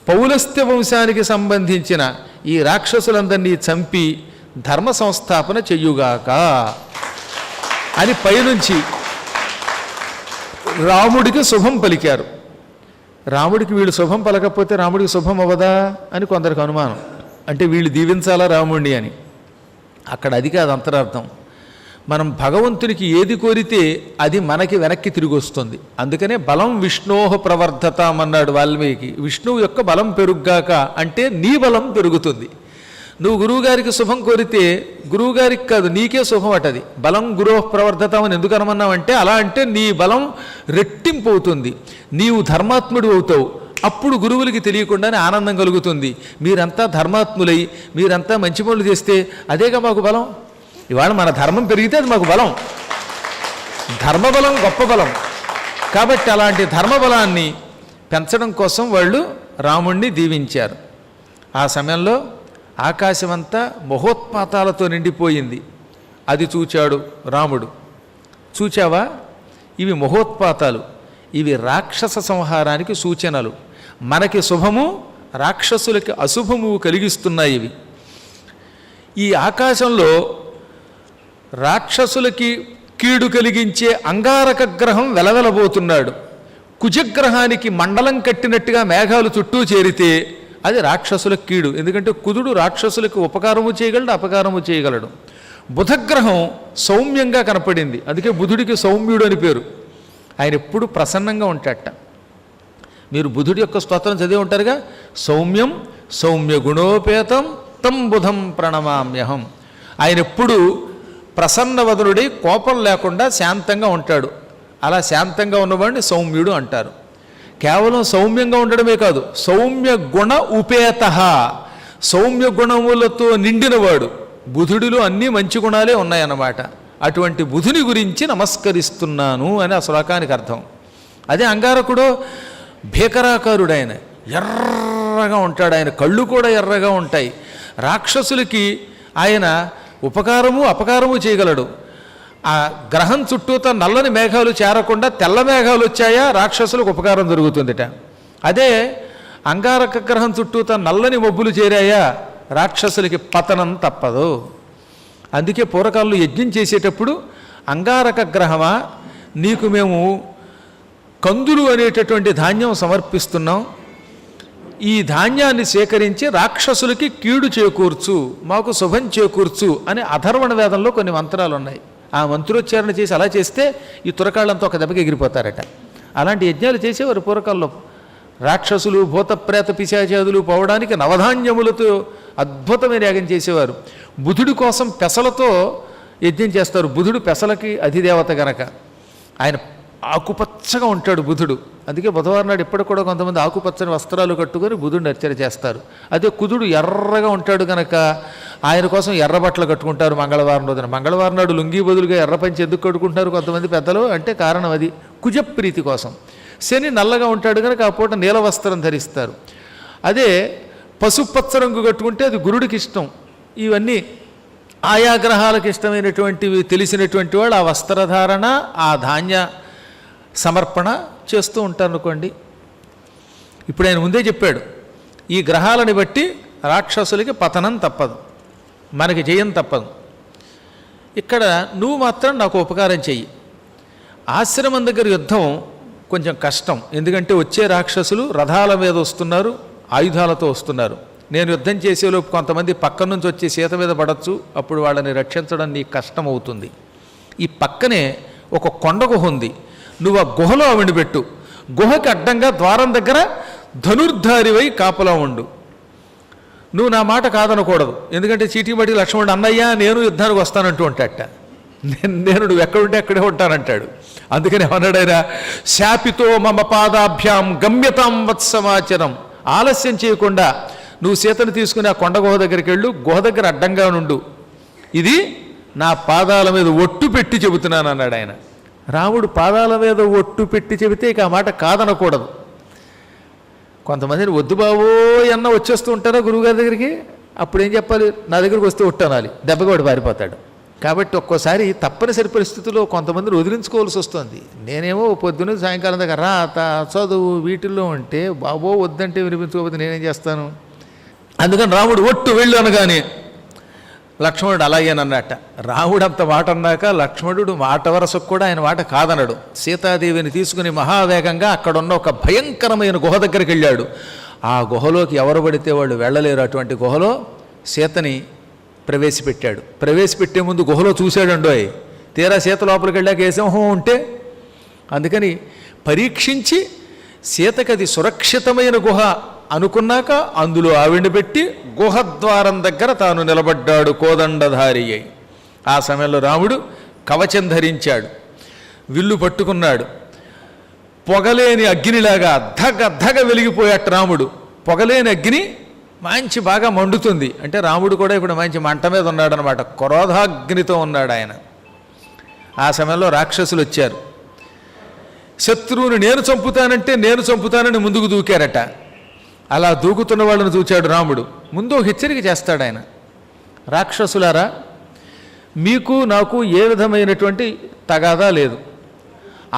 పౌలస్త్య వంశానికి సంబంధించిన ఈ రాక్షసులందరినీ చంపి ధర్మ సంస్థాపన చెయ్యుగాక అని పైనుంచి రాముడికి శుభం పలికారు. రాముడికి వీళ్ళు శుభం పలకపోతే రాముడికి శుభం అవ్వదా అని కొందరికి అనుమానం. అంటే వీళ్ళు దీవించాలా రాముడిని అని. అక్కడ అది కాదు అంతరార్థం. మనం భగవంతునికి ఏది కోరితే అది మనకి వెనక్కి తిరిగి వస్తుంది. అందుకనే బలం విష్ణోహ ప్రవర్ధతాం అన్నాడు వాల్మీకి. విష్ణువు యొక్క బలం పెరుగ్గాక అంటే నీ బలం పెరుగుతుంది. నువ్వు గురువుగారికి శుభం కోరితే గురువుగారికి కాదు నీకే శుభం అటది. బలం గురోహ ప్రవర్ధతాం అని ఎందుకు అనమన్నావంటే అలా అంటే నీ బలం రెట్టింపు అవుతుంది, నీవు ధర్మాత్ముడు అవుతావు. అప్పుడు గురువులకి తెలియకుండానే ఆనందం కలుగుతుంది. మీరంతా ధర్మాత్ములై మీరంతా మంచి పనులు చేస్తే అదేగా మాకు బలం. ఇవాళ మన ధర్మం పెరిగితే అది మాకు బలం. ధర్మబలం గొప్ప బలం. కాబట్టి అలాంటి ధర్మబలాన్ని పెంచడం కోసం వాళ్ళు రాముణ్ణి దీవించారు. ఆ సమయంలో ఆకాశమంతా మహోత్పాతాలతో నిండిపోయింది. అది చూచాడు రాముడు. చూచావా, ఇవి మహోత్పాతాలు, ఇవి రాక్షస సంహారానికి సూచనలు. మనకి శుభము రాక్షసులకి అశుభము కలిగిస్తున్నాయి ఇవి. ఈ ఆకాశంలో రాక్షసులకి కీడు కలిగించే అంగారక గ్రహం వెలవెలబోతున్నాడు. కుజగ్రహానికి మండలం కట్టినట్టుగా మేఘాలు చుట్టూ చేరితే అది రాక్షసులకు కీడు. ఎందుకంటే కుజుడు రాక్షసులకు ఉపకారము చేయగలడు, అపకారము చేయగలడు. బుధగ్రహం సౌమ్యంగా కనపడింది, అందుకే బుధుడికి సౌమ్యుడు అని పేరు. ఆయన ఎప్పుడు ప్రసన్నంగా ఉంటాడట. మీరు బుధుడి యొక్క స్తోత్రం చదివి ఉంటారుగా, సౌమ్యం సౌమ్య గుణోపేతం తం బుధం ప్రణమామ్యహం. ఆయన ఎప్పుడు ప్రసన్నవదనుడై కోపం లేకుండా శాంతంగా ఉంటాడు. అలా శాంతంగా ఉన్నవాడిని సౌమ్యుడు అంటారు. కేవలం సౌమ్యంగా ఉండడమే కాదు, సౌమ్య గుణ ఉపేత, సౌమ్య గుణములతో నిండినవాడు. బుధుడిలో అన్ని మంచి గుణాలే ఉన్నాయన్నమాట. అటువంటి బుధుని గురించి నమస్కరిస్తున్నాను అని ఆ శ్లోకానికి అర్థం. అదే అంగారకుడు భీకరాకారుడు, ఆయన ఎర్రగా ఉంటాడు, ఆయన కళ్ళు కూడా ఎర్రగా ఉంటాయి. రాక్షసులకి ఆయన ఉపకారము అపకారము చేయగలడు. ఆ గ్రహం చుట్టూతో నల్లని మేఘాలు చేరకుండా తెల్ల మేఘాలు వచ్చాయా రాక్షసులకు ఉపకారం జరుగుతుందిట. అదే అంగారక గ్రహం చుట్టూతో నల్లని మబ్బులు చేరాయా రాక్షసులకి పతనం తప్పదు. అందుకే పూర్వకాలంలో యజ్ఞం చేసేటప్పుడు అంగారక గ్రహమా నీకు మేము కందులు అనేటటువంటి ధాన్యం సమర్పిస్తున్నాం, ఈ ధాన్యాన్ని సేకరించి రాక్షసులకి కీడు చేకూర్చు, మాకు శుభం చేకూర్చు అని అథర్వణ వేదంలో కొన్ని మంత్రాలు ఉన్నాయి. ఆ మంత్రోచ్చారణ చేసి అలా చేస్తే ఈ తురకాళ్ళంతా ఒక దెబ్బకి ఎగిరిపోతారట. అలాంటి యజ్ఞాలు చేసేవారు పూర్వకాలంలో. రాక్షసులు భూత ప్రేత పిశాచాదులు పోవడానికి నవధాన్యములతో అద్భుతమైన యాగం చేసేవారు. బుధుడి కోసం పెసలతో యజ్ఞం చేస్తారు. బుధుడు పెసలకి అధిదేవత గనక ఆయన ఆకుపచ్చగా ఉంటాడు బుధుడు. అందుకే బుధవారం నాడు ఇప్పటికి కూడా కొంతమంది ఆకుపచ్చని వస్త్రాలు కట్టుకొని బుధుడిని అర్చన చేస్తారు. అదే కుజుడు ఎర్రగా ఉంటాడు కనుక ఆయన కోసం ఎర్ర బట్టలు కట్టుకుంటారు మంగళవారం రోజున. మంగళవారం నాడు లుంగీ బదులుగా ఎర్ర పంచి ఎందుకు కట్టుకుంటారు కొంతమంది పెద్దలు అంటే కారణం అది కుజప్రీతి కోసం. శని నల్లగా ఉంటాడు కనుక ఆ పూట నీల వస్త్రం ధరిస్తారు. అదే పసుపచ్చ రంగు కట్టుకుంటే అది గురుడికి ఇష్టం. ఇవన్నీ ఆయా గ్రహాలకు ఇష్టమైనటువంటివి తెలిసినటువంటి వాళ్ళు ఆ వస్త్రధారణ ఆ ధాన్య సమర్పణ చేస్తూ ఉంటారు అనుకోండి. ఇప్పుడు ఆయన ముందే చెప్పాడు, ఈ గ్రహాలని బట్టి రాక్షసులకి పతనం తప్పదు, మనకి జయం తప్పదు. ఇక్కడ నువ్వు మాత్రం నాకు ఉపకారం చెయ్యి. ఆశ్రమం దగ్గర యుద్ధం కొంచెం కష్టం, ఎందుకంటే వచ్చే రాక్షసులు రథాల మీద వస్తున్నారు, ఆయుధాలతో వస్తున్నారు. నేను యుద్ధం చేసేలోపు కొంతమంది పక్క నుంచి వచ్చి సీత మీద పడవచ్చు, అప్పుడు వాళ్ళని రక్షించడం నీకు కష్టం అవుతుంది. ఈ పక్కనే ఒక కొండ గుహ ఉంది, నువ్వు ఆ గుహలో ఆవిడ పెట్టు. గుహకి అడ్డంగా ద్వారం దగ్గర ధనుర్ధారివై కాపలా ఉండు. నువ్వు నా మాట కాదనకూడదు, ఎందుకంటే చీటీబడి లక్ష్మణుడు అన్నయ్య నేను యుద్ధానికి వస్తానంటూ ఉంటాడట. నేను నువ్వు ఎక్కడుంటే అక్కడే ఉంటానంటాడు. అందుకని ఏమన్నాడైనా, శాపితో మమ పాదాభ్యాం గమ్యతాం వత్సమాచరం. ఆలస్యం చేయకుండా నువ్వు సీతను తీసుకుని ఆ కొండ గుహ దగ్గరికి వెళ్ళు, గుహ దగ్గర అడ్డంగా నుండు, ఇది నా పాదాల మీద ఒట్టు పెట్టి చెబుతున్నాను అన్నాడు ఆయన. రాముడు పాదాల మీద ఒట్టు పెట్టి చెబితే ఇక ఆ మాట కాదనకూడదు. కొంతమందిని వద్దు బావో అన్న వచ్చేస్తూ ఉంటారా గురువుగారి దగ్గరికి, అప్పుడు ఏం చెప్పాలి, నా దగ్గరికి వస్తే ఒట్టనాలి, దెబ్బగా పారిపోతాడు. కాబట్టి ఒక్కోసారి తప్పనిసరి పరిస్థితుల్లో కొంతమందిని వదిలించుకోవాల్సి వస్తుంది. నేనేమో పొద్దున్న సాయంకాలం దగ్గర రాత చదువు వీటిల్లో ఉంటే బాబో వద్దంటే వినిపించుకోకపోతే నేనేం చేస్తాను. అందుకని రాముడు ఒట్టు వెళ్ళు అనగానే లక్ష్మణుడు అలాగేనన్నట్ట. రాముడు అంత మాట అన్నాక లక్ష్మణుడు మాట వరసకు కూడా ఆయన మాట కాదనడు. సీతాదేవిని తీసుకుని మహావేగంగా అక్కడున్న ఒక భయంకరమైన గుహ దగ్గరికి వెళ్ళాడు. ఆ గుహలోకి ఎవరు పడితే వాళ్ళు వెళ్ళలేరు. అటువంటి గుహలో సీతని ప్రవేశపెట్టాడు. ప్రవేశపెట్టే ముందు గుహలో చూశాడండోయ్. తీరా సీత లోపలికి వెళ్ళాక ఏ సింహం ఉంటే, అందుకని పరీక్షించి సీతకి అది సురక్షితమైన గుహ అనుకున్నాక అందులో ఆవిడిని పెట్టి గుహద్వారం దగ్గర తాను నిలబడ్డాడు కోదండధారి అయి. ఆ సమయంలో రాముడు కవచం ధరించాడు, విల్లు పట్టుకున్నాడు. పొగలేని అగ్నిలాగా ధగ వెలిగిపోయాట రాముడు. పొగలేని అగ్ని మంచి బాగా మండుతుంది అంటే రాముడు కూడా ఇప్పుడు మంచి మంట మీద ఉన్నాడనమాట. క్రోధాగ్నితో ఉన్నాడు ఆయన. ఆ సమయంలో రాక్షసులు వచ్చారు. శత్రువుని నేను చంపుతానని ముందుకు దూకారట. అలా దూకుతున్న వాళ్ళని చూచాడు రాముడు. ముందు ఒక హెచ్చరిక చేస్తాడు ఆయన, రాక్షసులారా, మీకు నాకు ఏ విధమైనటువంటి తగాదా లేదు.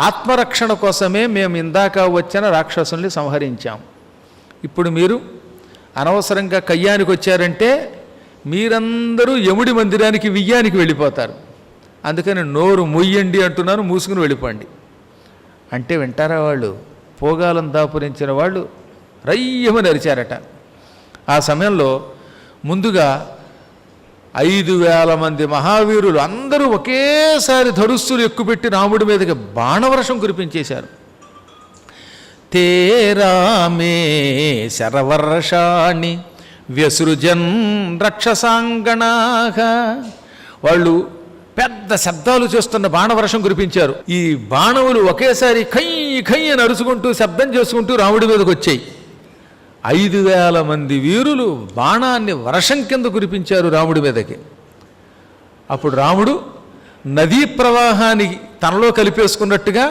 ఆత్మరక్షణ కోసమే మేము ఇందాక వచ్చిన రాక్షసుల్ని సంహరించాం. ఇప్పుడు మీరు అనవసరంగా కయ్యానికి వచ్చారంటే మీరందరూ యముడి మందిరానికి వియ్యానికి వెళ్ళిపోతారు. అందుకని నోరు మొయ్యండి అంటున్నాను, మూసుకుని వెళ్ళిపోండి అంటే వింటారా వాళ్ళు? పోగాలం దాపురించిన వాళ్ళు రయ్యమని అరిచారట. ఆ సమయంలో ముందుగా 5,000 మంది మహావీరులు అందరూ ఒకేసారి ధనుస్సులు ఎక్కుపెట్టి రాముడి మీదకి బాణవర్షం కురిపించేశారు. తేరామే శరవర్షాణి వ్యసృజన్ రక్షసాంగణాః. వాళ్ళు పెద్ద శబ్దాలు చేస్తున్న బాణవర్షం కురిపించారు. ఈ బాణములు ఒకేసారి ఖై అని అరుచుకుంటూ శబ్దం చేసుకుంటూ రాముడి మీదకి వచ్చాయి. 5,000 మంది వీరులు బాణాన్ని వర్షం కింద కురిపించారు రాముడి మీదకి. అప్పుడు రాముడు నదీ ప్రవాహాన్ని తనలో కలిపేసుకున్నట్టుగా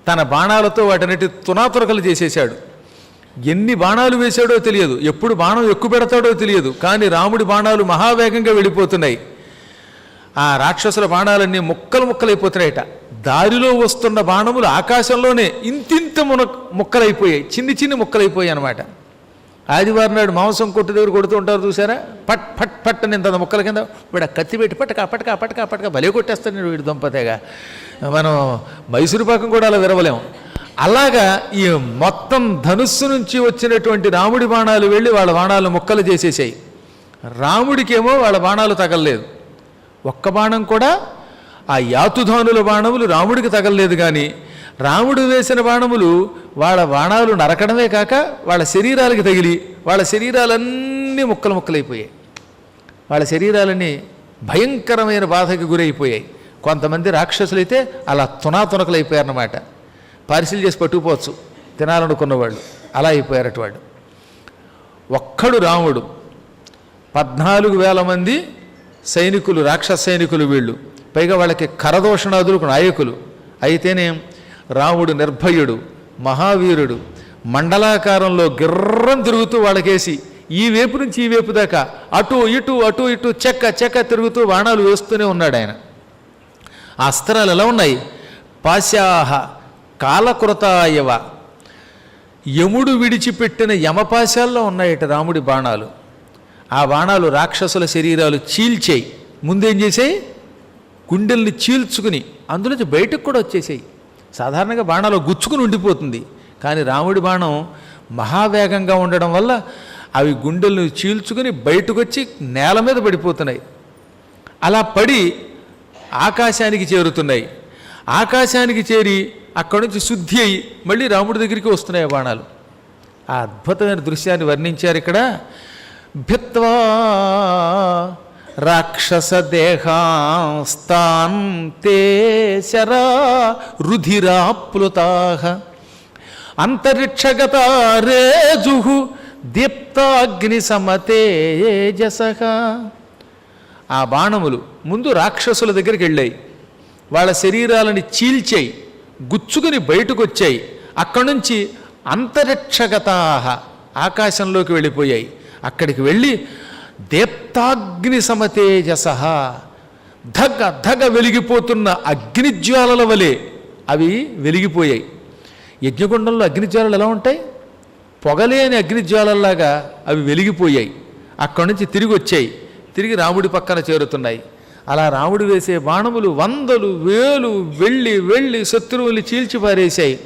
తన బాణాలతో వాటినటి తునాతురకలు చేసేశాడు. ఎన్ని బాణాలు వేశాడో తెలియదు, ఎప్పుడు బాణం ఎక్కువ పెడతాడో తెలియదు, కానీ రాముడి బాణాలు మహావేగంగా వెళ్ళిపోతున్నాయి. ఆ రాక్షసుల బాణాలన్నీ ముక్కలైపోతున్నాయట. దారిలో వస్తున్న బాణములు ఆకాశంలోనే ఇంతింత ముక్కలైపోయాయి, చిన్ని ముక్కలైపోయాయి అనమాట. ఆదివారం నాడు మాంసం కొట్టు దగ్గర కొడుతూ ఉంటారు చూసారా, పట్ పట్ పట్ అని ఇంత ముక్కల కింద వీడు కత్తి పెట్టి పట్టక భలే కొట్టేస్తాడు నేను వీడి దుంపతేగా. మనం మైసూరు పాకం కూడా అలా విరవలేం. అలాగా ఈ మొత్తం ధనుస్సు నుంచి వచ్చినటువంటి రాముడి బాణాలు వెళ్ళి వాళ్ళ బాణాలు ముక్కలు చేసేసాయి. రాముడికేమో వాళ్ళ బాణాలు తగలలేదు. ఒక్క బాణం కూడా ఆ యాతుధానుల బాణములు రాముడికి తగలలేదు. కానీ రాముడు వేసిన బాణములు వాళ్ళ బాణాలు నరకడమే కాక వాళ్ళ శరీరాలకి తగిలి వాళ్ళ శరీరాలన్నీ ముక్కలైపోయాయి. వాళ్ళ శరీరాలన్నీ భయంకరమైన బాధకి గురైపోయాయి. కొంతమంది రాక్షసులైతే అలా తునాతునకలైపోయారన్నమాట. పార్సిల్ చేసి పట్టుకుపోవచ్చు తినాలనుకున్నవాళ్ళు, అలా అయిపోయారట వాళ్ళు. ఒక్కడు రాముడు 14,000 మంది సైనికులు, రాక్షస సైనికులు వీళ్ళు. పైగా వాళ్ళకి కరదోషణాదులు నాయకులు. అయితేనే రాముడు నిర్భయుడు, మహావీరుడు, మండలాకారంలో గిర్రం తిరుగుతూ వాళ్ళకేసి ఈ వైపు నుంచి ఈ వైపు దాకా అటు ఇటు చెక్క తిరుగుతూ బాణాలు వేస్తూనే ఉన్నాడు ఆయన. ఆ అస్త్రాలు ఎలా ఉన్నాయి? పాశాహ కాలకృతాయవ, యముడు విడిచిపెట్టిన యమపాశాల్లో ఉన్నాయట రాముడి బాణాలు. ఆ బాణాలు రాక్షసుల శరీరాలు చీల్చేయి. ముందేం చేసాయి? గుండెల్ని చీల్చుకుని అందులోంచి బయటకు కూడా వచ్చేసాయి. సాధారణంగా బాణాలు గుచ్చుకుని ఉండిపోతుంది, కానీ రాముడి బాణం మహావేగంగా ఉండడం వల్ల అవి గుండెలను చీల్చుకుని బయటకు వచ్చి నేల మీద పడిపోతున్నాయి. అలా పడి ఆకాశానికి చేరుతున్నాయి. ఆకాశానికి చేరి అక్కడి నుంచి శుద్ధి అయి మళ్ళీ రాముడి దగ్గరికి వస్తున్నాయి బాణాలు. ఆ అద్భుతమైన దృశ్యాన్ని వర్ణించారు ఇక్కడ. భిత్వా రాక్షస దేహాస్తాన్ తే శరా రుధిరాప్లుతాః అంతరిక్షగతా రేజుః దీప్తాగ్ని సమతేజసః. ఆ బాణములు ముందు రాక్షసుల దగ్గరికి వెళ్ళాయి. వాళ్ళ శరీరాలని చీల్చాయి, గుచ్చుకుని బయటకు వచ్చాయి. అక్కడి నుంచి అంతరిక్షగతాహ ఆకాశంలోకి వెళ్ళిపోయాయి. అక్కడికి వెళ్ళి దేప్తాగ్ని సమతేజస ధగ ధగ వెలిగిపోతున్న అగ్నిజ్వాలల వలె అవి వెలిగిపోయాయి. యజ్ఞగుండంలో అగ్నిజ్వాలలు ఎలా ఉంటాయి? పొగలేని అగ్నిజ్వాలల్లాగా అవి వెలిగిపోయాయి. అక్కడి నుంచి తిరిగి వచ్చాయి, తిరిగి రాముడి పక్కన చేరుతున్నాయి. అలా రాముడు వేసే బాణములు వందలు వేలు వెళ్ళి వెళ్ళి శత్రువుల్ని చీల్చి పారేశాయి.